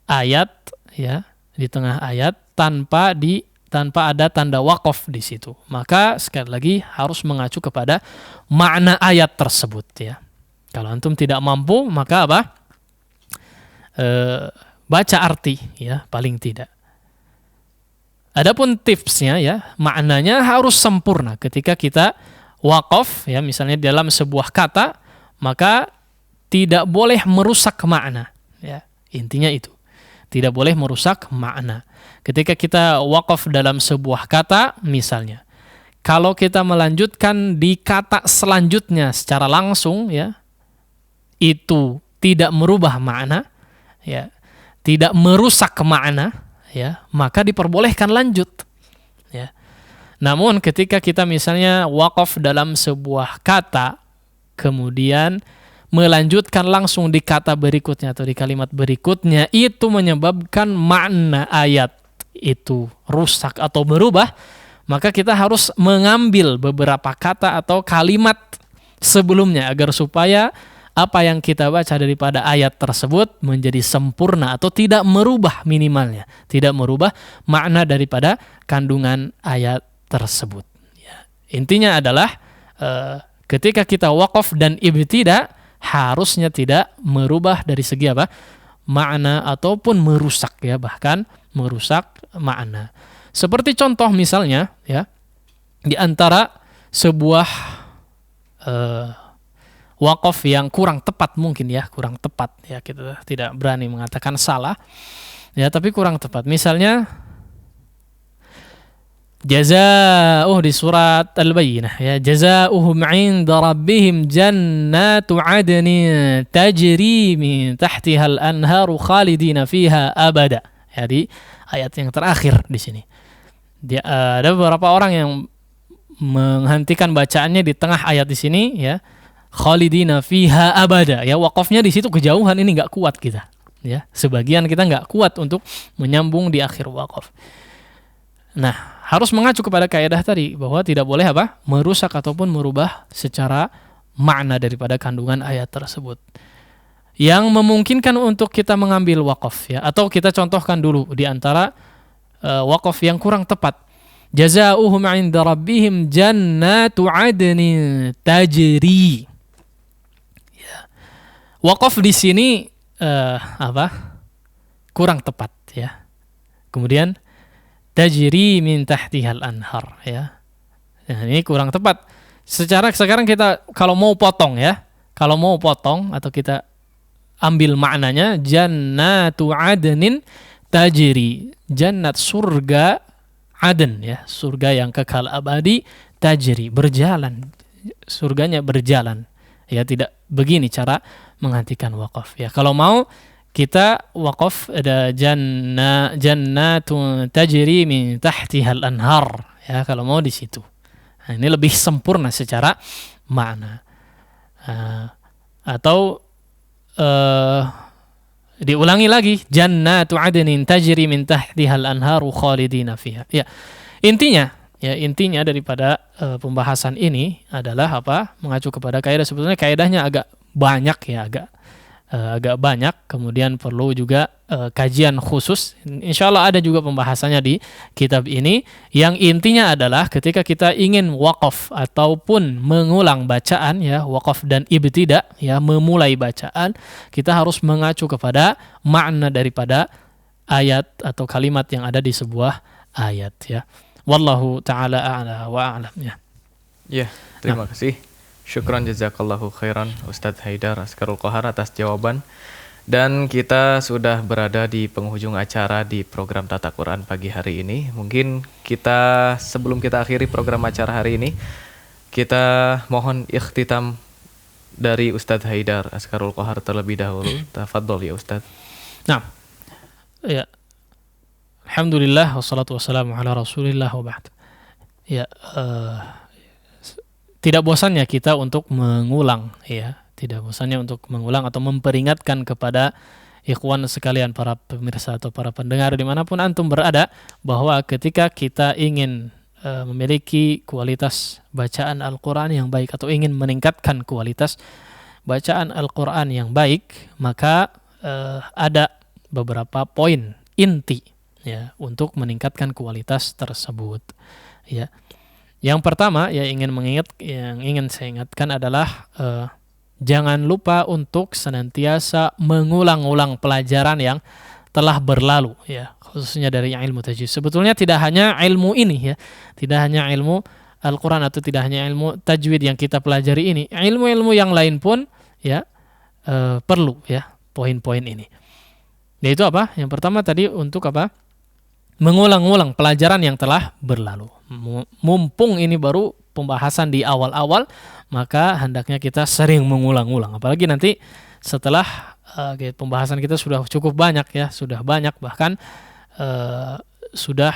Speaker 4: ayat ya, di tengah ayat tanpa ada tanda waqaf di situ, maka sekali lagi harus mengacu kepada makna ayat tersebut ya. Kalau antum tidak mampu, maka apa? Baca arti ya, paling tidak. Adapun tipsnya ya, maknanya harus sempurna ketika kita waqaf ya, misalnya dalam sebuah kata, maka tidak boleh merusak makna ya. Intinya itu. Tidak boleh merusak makna. Ketika kita waqaf dalam sebuah kata misalnya, kalau kita melanjutkan di kata selanjutnya secara langsung ya, itu tidak merubah makna ya, tidak merusak makna ya, maka diperbolehkan lanjut ya. Namun ketika kita misalnya waqaf dalam sebuah kata kemudian melanjutkan langsung di kata berikutnya atau di kalimat berikutnya, itu menyebabkan makna ayat itu rusak atau berubah, maka kita harus mengambil beberapa kata atau kalimat sebelumnya agar supaya apa yang kita baca daripada ayat tersebut menjadi sempurna atau tidak merubah, minimalnya tidak merubah makna daripada kandungan ayat tersebut ya. Intinya adalah ketika kita waqaf dan ibtida harusnya tidak merubah dari segi apa? Makna ataupun merusak ya, bahkan merusak makna. Seperti contoh misalnya ya, di antara sebuah waqaf yang kurang tepat mungkin ya, kurang tepat ya, kita tidak berani mengatakan salah ya, tapi kurang tepat. Misalnya jazaa'uh di surat Al-Bayyinah ya, jazaa'uhum 'inda rabbihim jannatu 'adnin tajri min tahtiha al-anharu khalidina fiha abada. Ya, di ayat yang terakhir di sini. Ada beberapa orang yang menghentikan bacaannya di tengah ayat di sini ya, khalidina fiha abada ya, waqafnya di situ kejauhan, ini enggak kuat kita ya. Sebagian kita enggak kuat untuk menyambung di akhir waqaf. Nah, harus mengacu kepada kaidah tadi bahwa tidak boleh apa? Merusak ataupun merubah secara makna daripada kandungan ayat tersebut. Yang memungkinkan untuk kita mengambil waqaf ya, atau kita contohkan dulu di antara waqaf yang kurang tepat. Jazaa'uhum 'inda rabbihim jannatu 'adnin tajri. Ya. Waqaf di sini kurang tepat ya. Kemudian tajri min tahtihal anhar ya. Nah, ini kurang tepat. Sekarang kita kalau mau potong ya, kalau mau potong atau kita ambil maknanya jannatu adnin tajri, jannat surga aden ya, surga yang kekal abadi, tajri berjalan, surganya berjalan. Ya, tidak begini cara menghentikan wakaf ya. Kalau mau kita wakaf ada jannatun tajri min tahtihal anhar ya, kalau mau di situ. Nah, ini lebih sempurna secara makna. Atau diulangi lagi, jannatu adnin tajri min tahtihal anharu khalidina fiha. Ya. Intinya daripada pembahasan ini adalah apa? Mengacu kepada kaidah. Sebetulnya kaidahnya agak banyak ya, agak banyak. Kemudian perlu juga kajian khusus. Insya Allah ada juga pembahasannya di kitab ini. Yang intinya adalah ketika kita ingin wakaf ataupun mengulang bacaan ya, wakaf dan ibtida ya, memulai bacaan, kita harus mengacu kepada makna daripada ayat atau kalimat yang ada di sebuah ayat ya. Wallahu ta'ala a'la wa a'lam ya.
Speaker 3: Ya, terima kasih. Syukran jazakallahu khairan Ustadz Haidar Askarul Qohar atas jawaban. Dan kita sudah berada di penghujung acara di program Tata Quran pagi hari ini. Mungkin kita sebelum kita akhiri program acara hari ini, kita mohon ikhtitam dari Ustadz Haidar Askarul Qohar terlebih dahulu. Tafadhol ya Ustadz.
Speaker 4: Nah, ya. Alhamdulillah wassalatu wassalamu ala Rasulillah wa ba'd. Ya, tidak bosannya kita untuk mengulang ya, tidak bosannya untuk mengulang atau memperingatkan kepada ikhwan sekalian, para pemirsa atau para pendengar dimanapun antum berada, bahwa ketika kita ingin memiliki kualitas bacaan Al-Quran yang baik atau ingin meningkatkan kualitas bacaan Al-Quran yang baik, maka ada beberapa poin inti ya untuk meningkatkan kualitas tersebut ya. Yang pertama ya yang ingin saya ingatkan adalah jangan lupa untuk senantiasa mengulang-ulang pelajaran yang telah berlalu ya, khususnya dari ilmu tajwid. Sebetulnya tidak hanya ilmu ini ya, tidak hanya ilmu Al-Quran atau tidak hanya ilmu tajwid yang kita pelajari ini, ilmu-ilmu yang lain pun ya perlu ya poin-poin ini. Yaitu apa? Yang pertama tadi untuk apa? Mengulang-ulang pelajaran yang telah berlalu. Mumpung ini baru pembahasan di awal-awal, maka hendaknya kita sering mengulang-ulang. Apalagi nanti setelah pembahasan kita sudah cukup banyak ya, sudah banyak bahkan sudah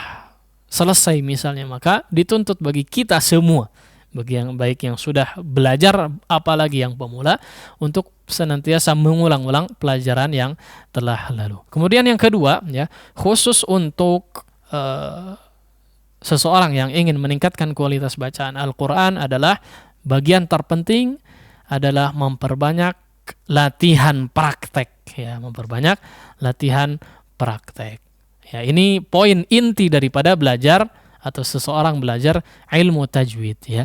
Speaker 4: selesai misalnya, maka dituntut bagi kita semua, bagi yang baik yang sudah belajar apalagi yang pemula, untuk senantiasa mengulang-ulang pelajaran yang telah lalu. Kemudian yang kedua ya, khusus untuk seseorang yang ingin meningkatkan kualitas bacaan Al-Quran adalah bagian terpenting adalah memperbanyak latihan praktek ya, memperbanyak latihan praktek. Ya, ini poin inti daripada belajar atau seseorang belajar ilmu tajwid ya.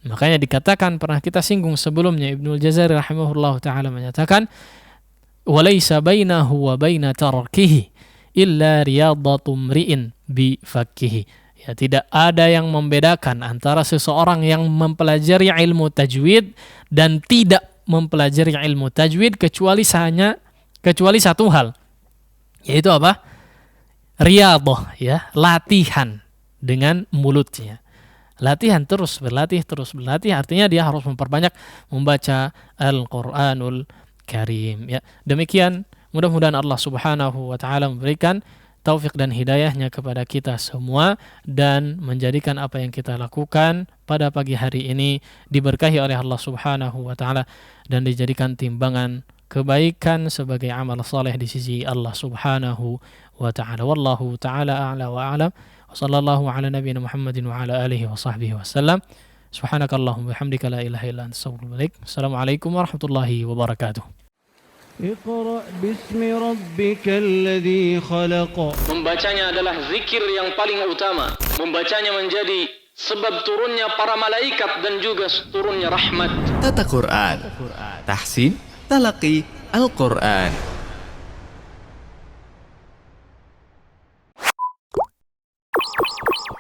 Speaker 4: Makanya dikatakan, pernah kita singgung sebelumnya, Ibnul Jazari rahimahullah ta'ala menyatakan, walaysa bainahu wa baina tarkihi illa riyadatu mri'in bi fakkihi. Ya, tidak ada yang membedakan antara seseorang yang mempelajari ilmu tajwid dan tidak mempelajari ilmu tajwid kecuali satu hal, yaitu apa? Riyadhah ya, latihan dengan mulutnya. Latihan terus berlatih artinya dia harus memperbanyak membaca Al-Qur'anul Karim ya. Demikian, mudah-mudahan Allah Subhanahu wa taala memberikan taufik dan hidayahnya kepada kita semua dan menjadikan apa yang kita lakukan pada pagi hari ini diberkahi oleh Allah Subhanahu wa taala dan dijadikan timbangan kebaikan sebagai amal saleh di sisi Allah Subhanahu wa taala. Wallahu taala a'la wa a'lam. Wassallallahu ala nabiyina Muhammadin wa ala alihi wa sahbihi wasallam. Subhanakallahumma bihamdika la ilaha illa anta astaghfiruka wa atubu ilaik. Assalamualaikum warahmatullahi wabarakatuh.
Speaker 1: اقرأ باسم ربك الذي خلق.
Speaker 2: Membacanya adalah zikir yang paling utama. Membacanya menjadi sebab turunnya para malaikat dan juga turunnya rahmat.
Speaker 5: Tata Quran, tahsin, talaqi, Al-Quran.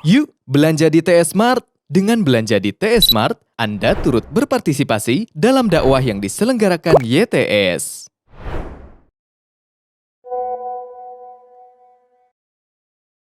Speaker 5: Yuk belanja di TS Mart. Dengan belanja di TS Mart, Anda turut berpartisipasi dalam dakwah yang diselenggarakan YTS.